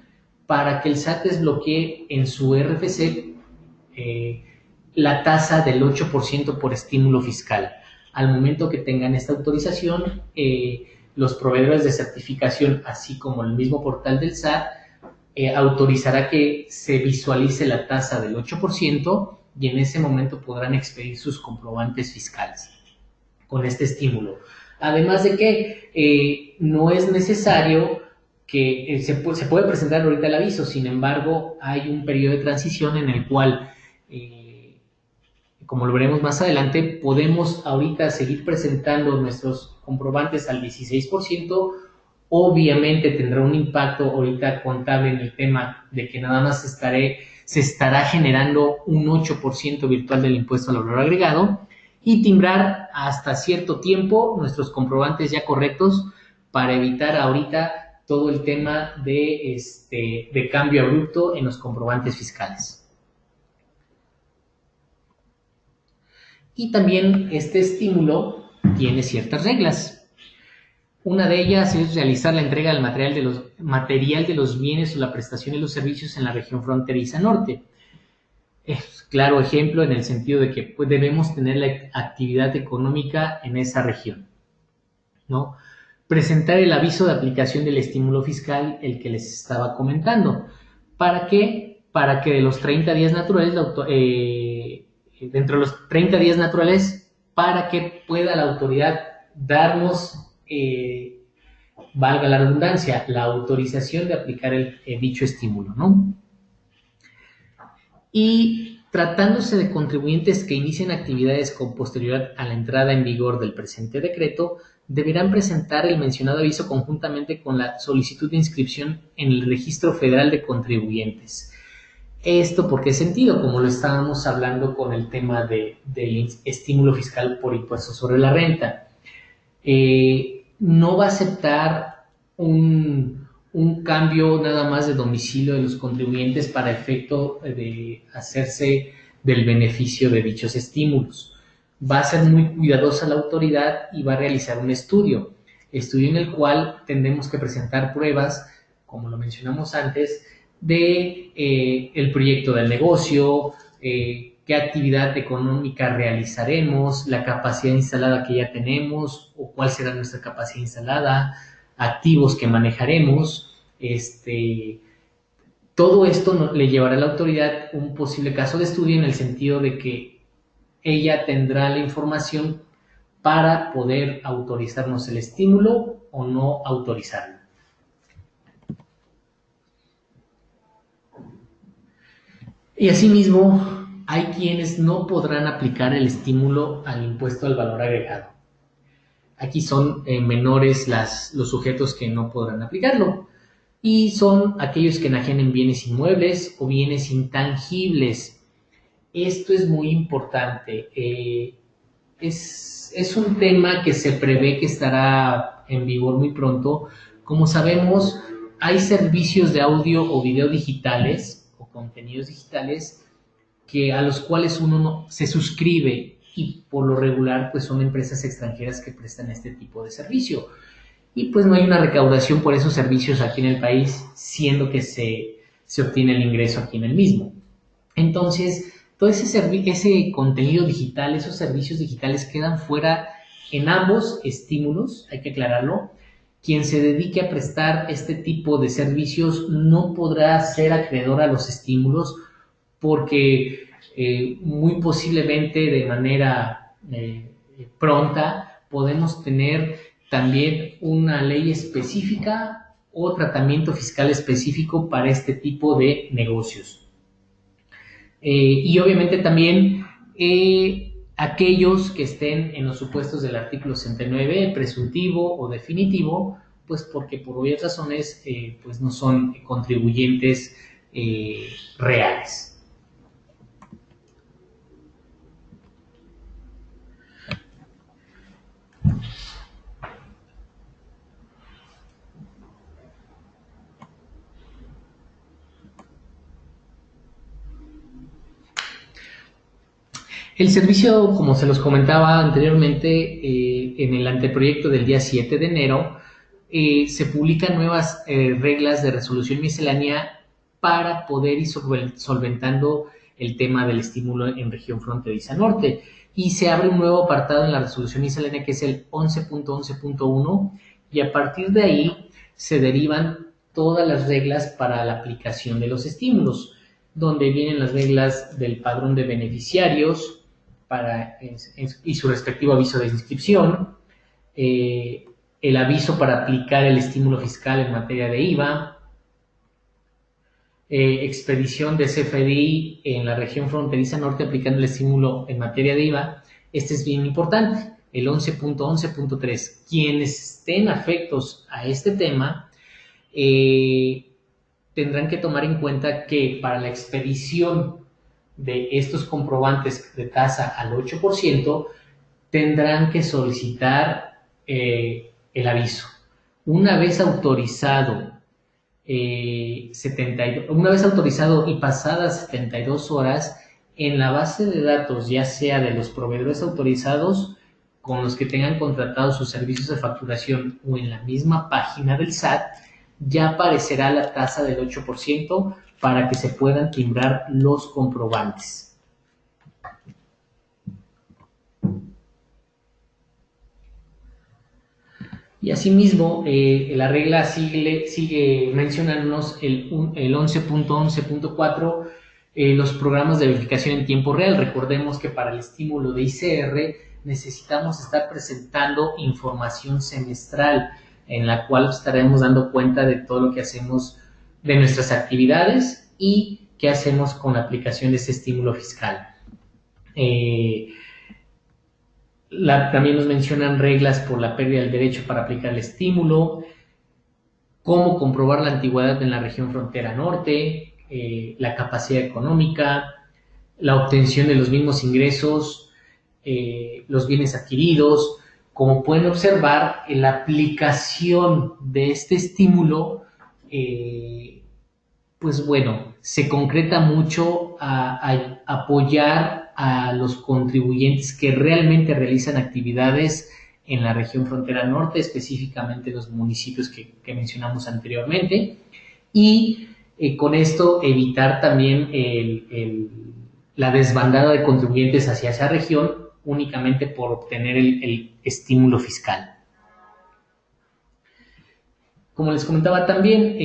para que el SAT desbloquee en su RFC la tasa del 8% por estímulo fiscal. Al momento que tengan esta autorización, los proveedores de certificación, así como el mismo portal del SAT, autorizará que se visualice la tasa del 8% y en ese momento podrán expedir sus comprobantes fiscales con este estímulo. Además de que no es necesario que se puede presentar ahorita el aviso, sin embargo, hay un periodo de transición en el cual, como lo veremos más adelante, podemos ahorita seguir presentando nuestros comprobantes al 16%. Obviamente tendrá un impacto ahorita contable en el tema de que nada más se estará generando un 8% virtual del impuesto al valor agregado, y timbrar hasta cierto tiempo nuestros comprobantes ya correctos para evitar ahorita todo el tema de cambio abrupto en los comprobantes fiscales. Y también este estímulo tiene ciertas reglas. Una de ellas es realizar la entrega del material de los bienes o la prestación de los servicios en la región fronteriza norte. Es claro ejemplo en el sentido de que pues, debemos tener la actividad económica en esa región, ¿no? Presentar el aviso de aplicación del estímulo fiscal, el que les estaba comentando. ¿Para qué? Para que de los 30 días naturales, dentro de los 30 días naturales, para que pueda la autoridad darnos, valga la redundancia, la autorización de aplicar dicho estímulo, ¿no? Y tratándose de contribuyentes que inicien actividades con posterioridad a la entrada en vigor del presente decreto, deberán presentar el mencionado aviso conjuntamente con la solicitud de inscripción en el Registro Federal de Contribuyentes. ¿Esto por qué sentido? Como lo estábamos hablando con el tema del estímulo fiscal por impuesto sobre la renta. No va a aceptar un cambio nada más de domicilio de los contribuyentes para efecto de hacerse del beneficio de dichos estímulos. Va a ser muy cuidadosa la autoridad y va a realizar un estudio en el cual tendremos que presentar pruebas, como lo mencionamos antes, de el proyecto del negocio, qué actividad económica realizaremos, la capacidad instalada que ya tenemos o cuál será nuestra capacidad instalada, activos que manejaremos. Todo esto le llevará a la autoridad un posible caso de estudio en el sentido de que ella tendrá la información para poder autorizarnos el estímulo o no autorizarlo. Y asimismo, hay quienes no podrán aplicar el estímulo al impuesto al valor agregado. Aquí son menores los sujetos que no podrán aplicarlo. Y son aquellos que enajenen bienes inmuebles o bienes intangibles. Esto es muy importante. Es un tema que se prevé que estará en vigor muy pronto. Como sabemos, hay servicios de audio o video digitales o contenidos digitales a los cuales uno se suscribe y por lo regular pues son empresas extranjeras que prestan este tipo de servicio. Y pues no hay una recaudación por esos servicios aquí en el país, siendo que se obtiene el ingreso aquí en el mismo. Entonces, todo ese contenido digital, esos servicios digitales quedan fuera en ambos estímulos, hay que aclararlo. Quien se dedique a prestar este tipo de servicios no podrá ser acreedor a los estímulos porque muy posiblemente de manera pronta podemos tener también una ley específica o tratamiento fiscal específico para este tipo de negocios. Y obviamente también aquellos que estén en los supuestos del artículo 69, presuntivo o definitivo, pues porque por obvias razones pues no son contribuyentes reales. El servicio, como se los comentaba anteriormente, en el anteproyecto del día 7 de enero, se publican nuevas reglas de resolución miscelánea para poder ir solventando el tema del estímulo en región fronteriza norte. Y se abre un nuevo apartado en la resolución miscelánea que es el 11.11.1 y a partir de ahí se derivan todas las reglas para la aplicación de los estímulos, donde vienen las reglas del padrón de beneficiarios y su respectivo aviso de inscripción, el aviso para aplicar el estímulo fiscal en materia de IVA, expedición de CFDI en la región fronteriza norte aplicando el estímulo en materia de IVA. Este es bien importante, el 11.11.3. Quienes estén afectos a este tema tendrán que tomar en cuenta que para la expedición de estos comprobantes de tasa al 8%, tendrán que solicitar el aviso. Una vez autorizado, una vez autorizado y pasadas 72 horas, en la base de datos, ya sea de los proveedores autorizados con los que tengan contratados sus servicios de facturación o en la misma página del SAT, ya aparecerá la tasa del 8% para que se puedan timbrar los comprobantes. Y asimismo, la regla sigue mencionándonos el 11.11.4, los programas de verificación en tiempo real. Recordemos que para el estímulo de ICR necesitamos estar presentando información semestral en la cual estaremos dando cuenta de todo lo que hacemos, de nuestras actividades y qué hacemos con la aplicación de ese estímulo fiscal. También nos mencionan reglas por la pérdida del derecho para aplicar el estímulo, cómo comprobar la antigüedad en la región frontera norte, la capacidad económica, la obtención de los mismos ingresos, los bienes adquiridos. Como pueden observar, la aplicación de este estímulo, pues bueno, se concreta mucho a apoyar a los contribuyentes que realmente realizan actividades en la región frontera norte, específicamente los municipios que mencionamos anteriormente, y con esto evitar también la desbandada de contribuyentes hacia esa región únicamente por obtener el estímulo fiscal. Como les comentaba también,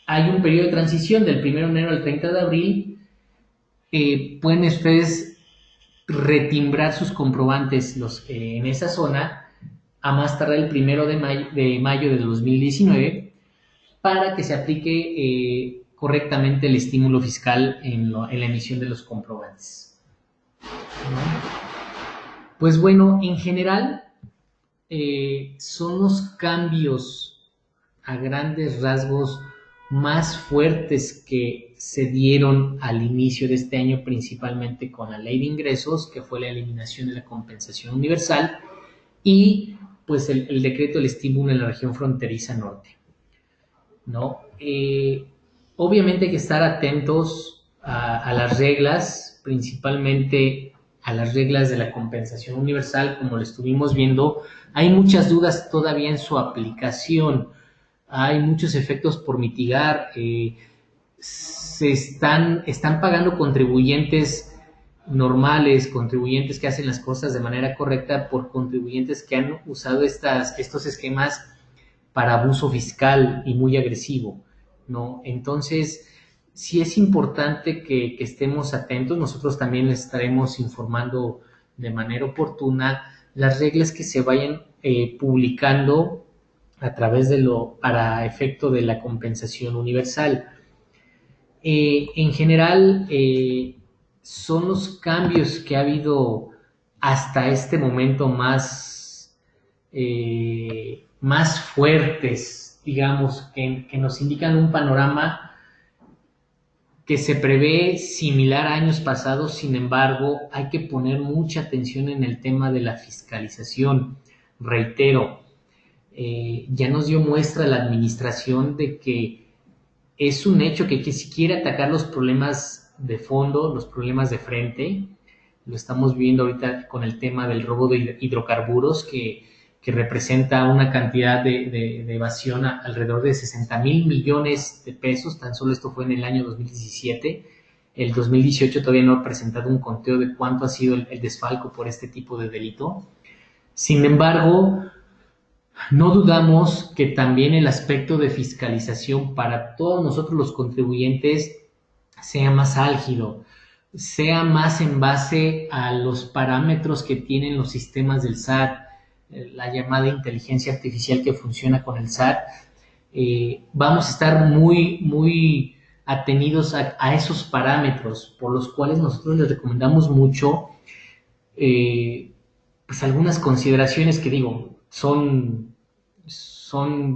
hay un periodo de transición del 1 de enero al 30 de abril. Pueden ustedes retimbrar sus comprobantes en esa zona a más tardar el 1 de mayo de 2019 para que se aplique correctamente el estímulo fiscal en la emisión de los comprobantes. Pues bueno, en general son los cambios a grandes rasgos más fuertes que se dieron al inicio de este año, principalmente con la ley de ingresos, que fue la eliminación de la compensación universal, y pues el decreto del estímulo en la región fronteriza norte, ¿no? Obviamente hay que estar atentos a las reglas, principalmente a las reglas de la compensación universal, como lo estuvimos viendo. Hay muchas dudas todavía en su aplicación, hay muchos efectos por mitigar, se están pagando contribuyentes normales, contribuyentes que hacen las cosas de manera correcta por contribuyentes que han usado estos esquemas para abuso fiscal y muy agresivo, ¿no? Entonces, sí es importante que estemos atentos. Nosotros también les estaremos informando de manera oportuna las reglas que se vayan publicando a través para efecto de la compensación universal. En general, son los cambios que ha habido hasta este momento más fuertes, digamos, que nos indican un panorama que se prevé similar a años pasados. Sin embargo, hay que poner mucha atención en el tema de la fiscalización. Reitero, ya nos dio muestra la administración de que es un hecho que si quiere atacar los problemas de fondo, los problemas de frente, lo estamos viendo ahorita con el tema del robo de hidrocarburos, que representa una cantidad de evasión alrededor de 60,000 millones de pesos. Tan solo esto fue en el año 2017. El 2018 todavía no ha presentado un conteo de cuánto ha sido el desfalco por este tipo de delito. Sin embargo, no dudamos que también el aspecto de fiscalización para todos nosotros los contribuyentes sea más álgido, sea más en base a los parámetros que tienen los sistemas del SAT, la llamada inteligencia artificial que funciona con el SAT. Vamos a estar muy atenidos a esos parámetros, por los cuales nosotros les recomendamos mucho pues algunas consideraciones que digo, son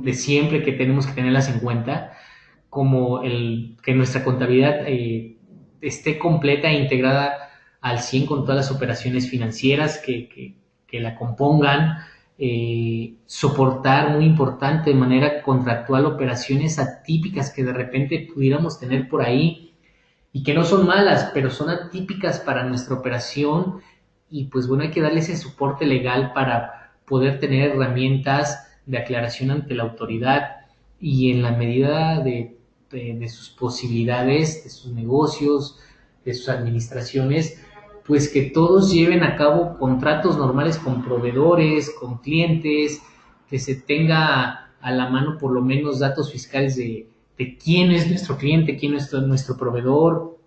de siempre, que tenemos que tenerlas en cuenta, como el que nuestra contabilidad esté completa e integrada al 100 con todas las operaciones financieras que la compongan, soportar, muy importante, de manera contractual, operaciones atípicas que de repente pudiéramos tener por ahí y que no son malas, pero son atípicas para nuestra operación, y pues bueno, hay que darle ese soporte legal para poder tener herramientas de aclaración ante la autoridad, y en la medida de sus posibilidades, de sus negocios, de sus administraciones, pues que todos lleven a cabo contratos normales con proveedores, con clientes, que se tenga a la mano por lo menos datos fiscales de quién es nuestro cliente, quién es nuestro proveedor,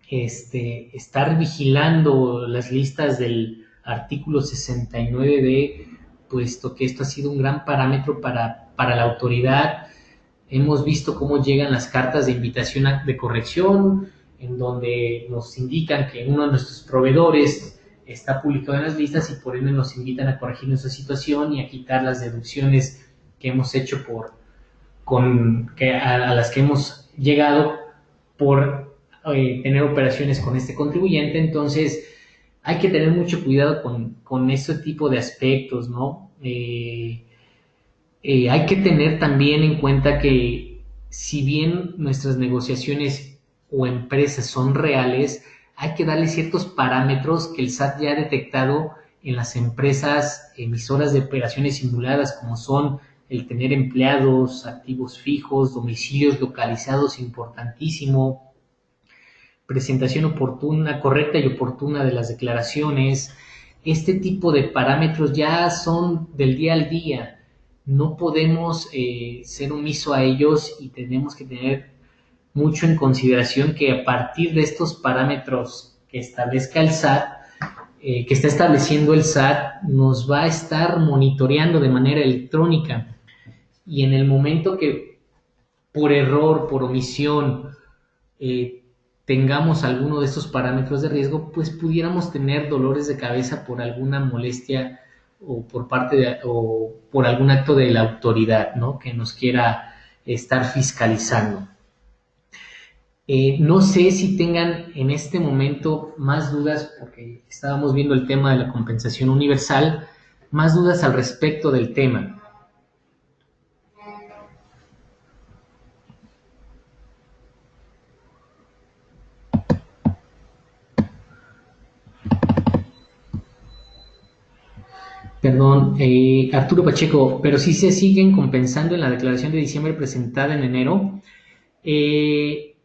estar vigilando las listas del artículo 69D, puesto que esto ha sido un gran parámetro para la autoridad. Hemos visto cómo llegan las cartas de invitación de corrección, en donde nos indican que uno de nuestros proveedores está publicado en las listas y por ende nos invitan a corregir nuestra situación y a quitar las deducciones que hemos hecho a las que hemos llegado por tener operaciones con este contribuyente. Entonces hay que tener mucho cuidado con ese tipo de aspectos, ¿no? Hay que tener también en cuenta que si bien nuestras negociaciones o empresas son reales, hay que darle ciertos parámetros que el SAT ya ha detectado en las empresas emisoras de operaciones simuladas, como son el tener empleados, activos fijos, domicilios localizados, importantísimo, presentación oportuna, correcta y oportuna de las declaraciones. Este tipo de parámetros ya son del día al día. No podemos ser omiso a ellos, y tenemos que tener mucho en consideración que a partir de estos parámetros que establezca el SAT, que está estableciendo el SAT, nos va a estar monitoreando de manera electrónica, y en el momento que por error, por omisión, tengamos alguno de estos parámetros de riesgo, pues pudiéramos tener dolores de cabeza por alguna molestia o o por algún acto de la autoridad, ¿no?, que nos quiera estar fiscalizando. No sé si tengan en este momento más dudas, porque estábamos viendo el tema de la compensación universal, más dudas al respecto del tema. Perdón, Arturo Pacheco, pero sí se siguen compensando en la declaración de diciembre presentada en enero.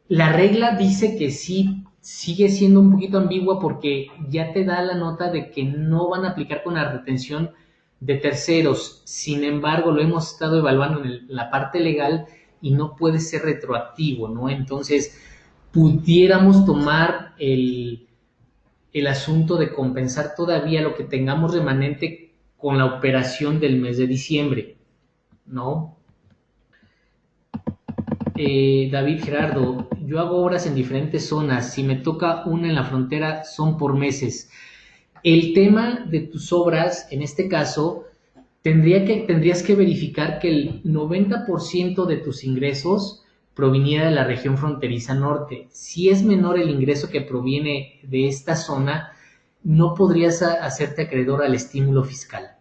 La regla dice que sí, sigue siendo un poquito ambigua, porque ya te da la nota de que no van a aplicar con la retención de terceros. Sin embargo, lo hemos estado evaluando en la parte legal y no puede ser retroactivo, ¿no? Entonces, pudiéramos tomar el asunto de compensar todavía lo que tengamos remanente con la operación del mes de diciembre, ¿no? David Gerardo, yo hago obras en diferentes zonas. Si me toca una en la frontera, son por meses. El tema de tus obras, en este caso, tendrías que verificar que el 90% de tus ingresos proviniera de la región fronteriza norte. Si es menor el ingreso que proviene de esta zona, no podrías hacerte acreedor al estímulo fiscal.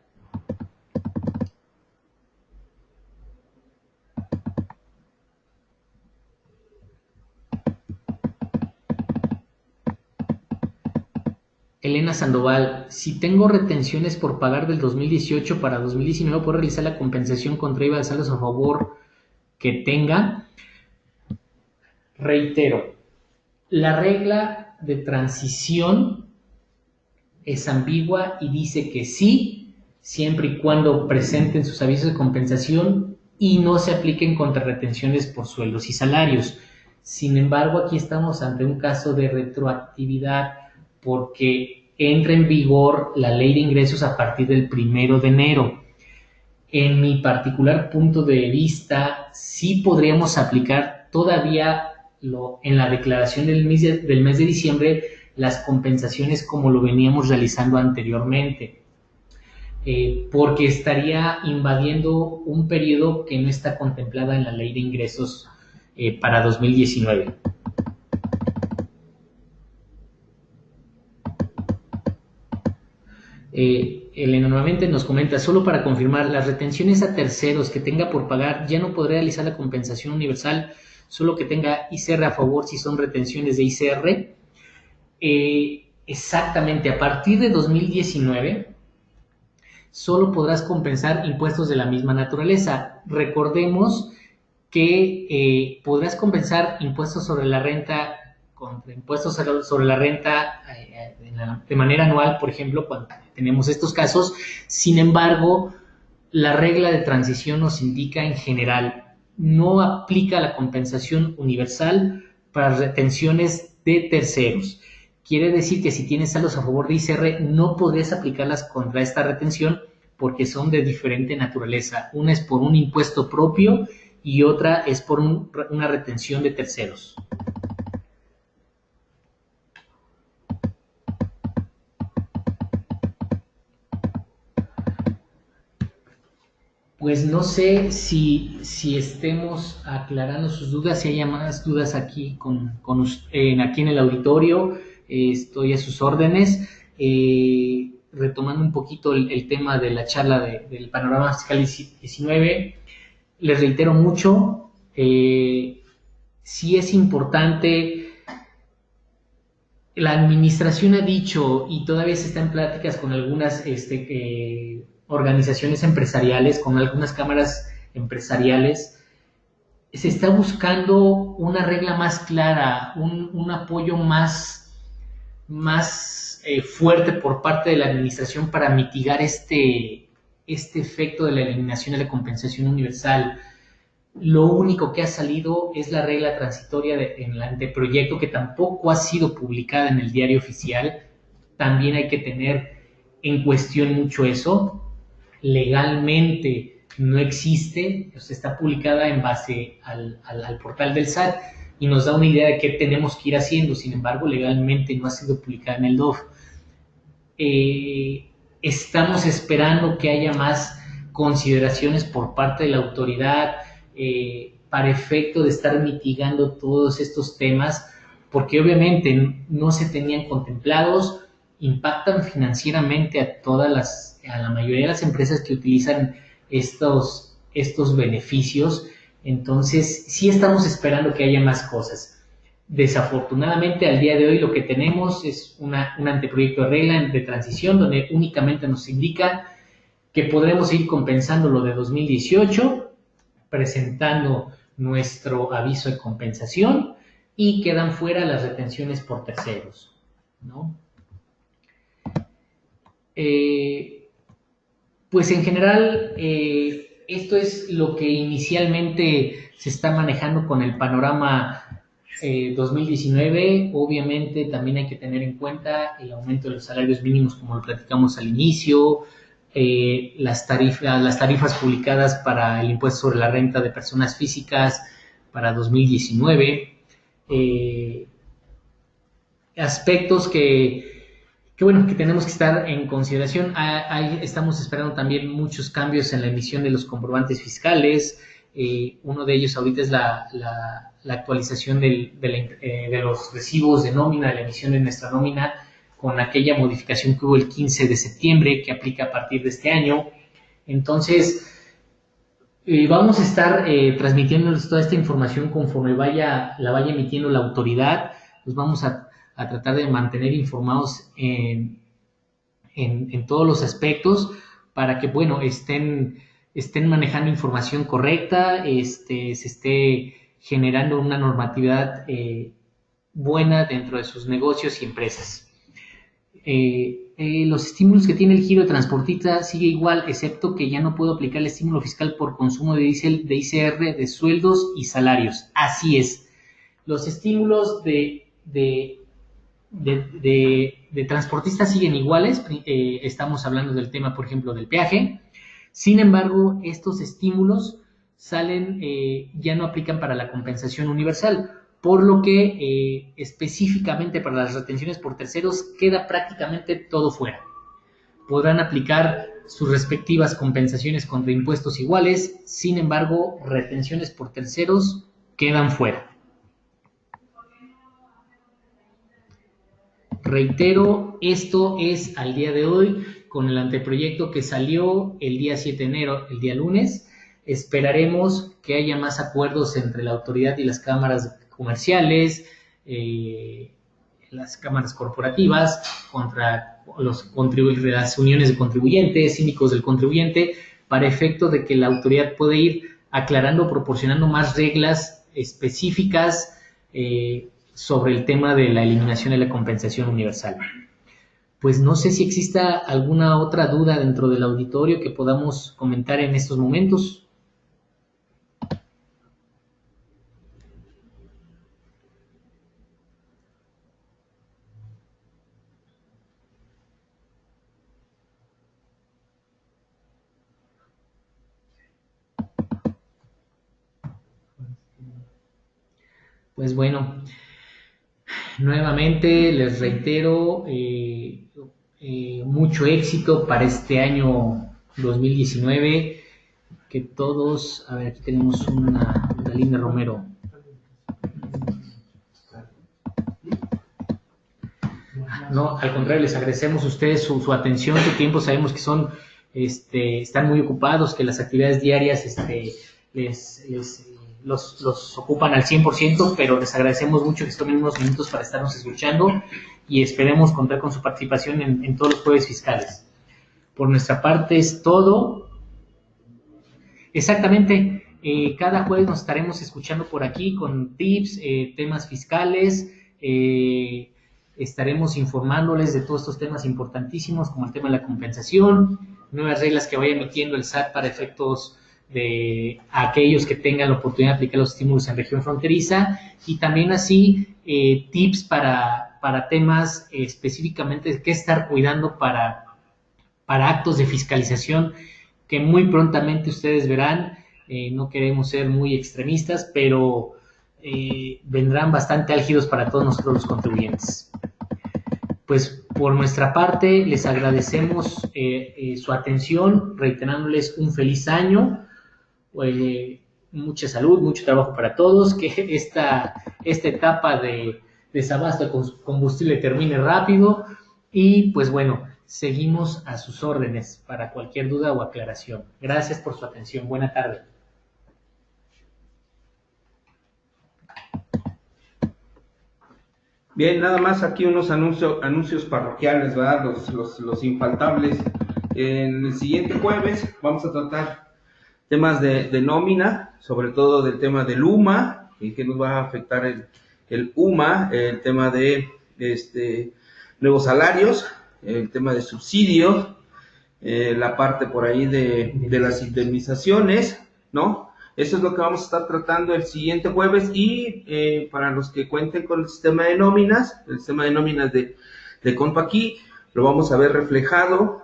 Elena Sandoval, si tengo retenciones por pagar del 2018 para 2019, ¿puedo realizar la compensación contra IVA de saldos a favor que tenga? Reitero, la regla de transición es ambigua y dice que sí, siempre y cuando presenten sus avisos de compensación y no se apliquen contra retenciones por sueldos y salarios. Sin embargo, aquí estamos ante un caso de retroactividad porque entra en vigor la ley de ingresos a partir del 1 de enero. En mi particular punto de vista, sí podríamos aplicar todavía en la declaración del mes de diciembre las compensaciones como lo veníamos realizando anteriormente, porque estaría invadiendo un periodo que no está contemplada en la ley de ingresos para 2019. Elena nuevamente nos comenta, solo para confirmar, las retenciones a terceros que tenga por pagar ya no podrá realizar la compensación universal, solo que tenga ICR a favor si son retenciones de ICR. Exactamente, a partir de 2019 solo podrás compensar impuestos de la misma naturaleza. Recordemos que podrás compensar impuestos sobre la renta contra impuestos sobre la renta de manera anual, por ejemplo, cuando tenemos estos casos. Sin embargo, la regla de transición nos indica en general, no aplica la compensación universal para retenciones de terceros. Quiere decir que si tienes saldos a favor de ICR, no podrías aplicarlas contra esta retención porque son de diferente naturaleza. Una es por un impuesto propio y otra es por una retención de terceros. Pues no sé si estemos aclarando sus dudas, si haya más dudas aquí aquí en el auditorio, estoy a sus órdenes. Retomando un poquito el tema de la charla del panorama fiscal 19, les reitero mucho, sí es importante, la administración ha dicho y todavía se está en pláticas con algunas organizaciones empresariales, con algunas cámaras empresariales, se está buscando una regla más clara, un apoyo más fuerte por parte de la administración para mitigar este efecto de la eliminación de la compensación universal. Lo único que ha salido es la regla transitoria en el anteproyecto, que tampoco ha sido publicada en el diario oficial. También hay que tener en cuestión mucho eso. Legalmente no existe, pues está publicada en base al portal del SAT y nos da una idea de qué tenemos que ir haciendo. Sin embargo, legalmente no ha sido publicada en el DOF. Estamos esperando que haya más consideraciones por parte de la autoridad para efecto de estar mitigando todos estos temas, porque obviamente no se tenían contemplados, impactan financieramente a la mayoría de las empresas que utilizan estos beneficios. Entonces sí estamos esperando que haya más cosas. Desafortunadamente al día de hoy lo que tenemos es un anteproyecto de regla de transición donde únicamente nos indica que podremos ir compensando lo de 2018 presentando nuestro aviso de compensación y quedan fuera las retenciones por terceros, ¿no? Pues en general esto es lo que inicialmente se está manejando con el panorama 2019. Obviamente también hay que tener en cuenta el aumento de los salarios mínimos, como lo platicamos al inicio, las tarifas publicadas para el impuesto sobre la renta de personas físicas para 2019, aspectos que tenemos que estar en consideración. Estamos esperando también muchos cambios en la emisión de los comprobantes fiscales. Uno de ellos ahorita es la actualización de los recibos de nómina, de la emisión de nuestra nómina, con aquella modificación que hubo el 15 de septiembre, que aplica a partir de este año. Entonces, vamos a estar transmitiéndoles toda esta información conforme la vaya emitiendo la autoridad. Los vamos a tratar de mantener informados en en todos los aspectos para que, bueno, estén manejando información correcta, se esté generando una normatividad buena dentro de sus negocios y empresas. Los estímulos que tiene el giro de transportista sigue igual, excepto que ya no puedo aplicar el estímulo fiscal por consumo de diésel, de ICR, de sueldos y salarios. Así es. Los estímulos de transportistas siguen iguales. Estamos hablando del tema, por ejemplo, del peaje. Sin embargo, estos estímulos salen, ya no aplican para la compensación universal, por lo que específicamente para las retenciones por terceros queda prácticamente todo fuera. Podrán aplicar sus respectivas compensaciones contra impuestos iguales, sin embargo, retenciones por terceros quedan fuera. Reitero, esto es al día de hoy con el anteproyecto que salió el día 7 de enero, el día lunes. Esperaremos que haya más acuerdos entre la autoridad y las cámaras comerciales, las cámaras corporativas, contra las uniones de contribuyentes, síndicos del contribuyente, para efecto de que la autoridad pueda ir aclarando, proporcionando más reglas específicas sobre el tema de la eliminación de la compensación universal. Pues no sé si exista alguna otra duda dentro del auditorio que podamos comentar en estos momentos. Pues bueno, nuevamente les reitero, mucho éxito para este año 2019, que todos, a ver, aquí tenemos una Linda Romero. No, al contrario, les agradecemos a ustedes su atención, su tiempo. Sabemos que están muy ocupados, que las actividades diarias los ocupan al 100%, pero les agradecemos mucho que se tomen unos minutos para estarnos escuchando y esperemos contar con su participación en todos los jueves fiscales. Por nuestra parte es todo. Exactamente, cada jueves nos estaremos escuchando por aquí con tips, temas fiscales, estaremos informándoles de todos estos temas importantísimos como el tema de la compensación, nuevas reglas que vaya emitiendo el SAT para efectos de aquellos que tengan la oportunidad de aplicar los estímulos en región fronteriza, y también así tips para temas específicamente que estar cuidando para actos de fiscalización que muy prontamente ustedes verán. No queremos ser muy extremistas, pero vendrán bastante álgidos para todos nosotros los contribuyentes. Pues por nuestra parte les agradecemos su atención, reiterándoles un feliz año, mucha salud, mucho trabajo para todos, que esta etapa de desabasto de combustible termine rápido, y pues bueno, seguimos a sus órdenes para cualquier duda o aclaración. Gracias por su atención. Buena tarde. Bien, nada más aquí unos anuncios parroquiales, ¿verdad? Los infaltables. En el siguiente jueves vamos a tratar temas de nómina, sobre todo del tema del UMA, y que nos va a afectar el UMA, el tema de nuevos salarios, el tema de subsidios, la parte por ahí de las indemnizaciones, ¿no? Eso es lo que vamos a estar tratando el siguiente jueves, y para los que cuenten con el sistema de nóminas, de Compaquí, lo vamos a ver reflejado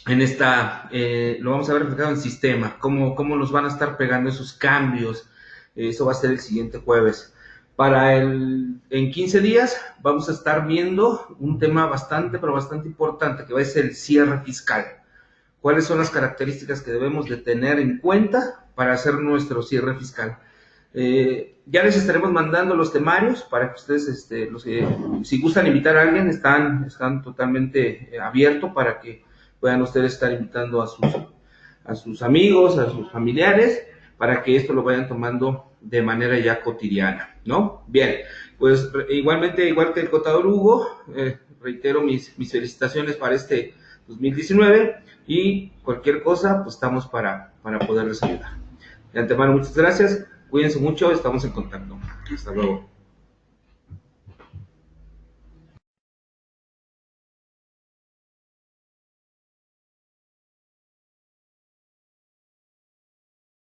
lo vamos a ver reflejado en sistema, cómo nos van a estar pegando esos cambios. Eso va a ser el siguiente jueves. En 15 días vamos a estar viendo un tema bastante importante, que va a ser el cierre fiscal. ¿Cuáles son las características que debemos de tener en cuenta para hacer nuestro cierre fiscal? Ya les estaremos mandando los temarios para que ustedes, si gustan invitar a alguien, están totalmente abiertos para que puedan ustedes estar invitando a sus amigos, a sus familiares, para que esto lo vayan tomando de manera ya cotidiana, ¿no? Bien, pues igualmente, igual que el contador Hugo, reitero mis felicitaciones para este 2019 y cualquier cosa, pues estamos para poderles ayudar. De antemano, muchas gracias, cuídense mucho, estamos en contacto. Hasta luego.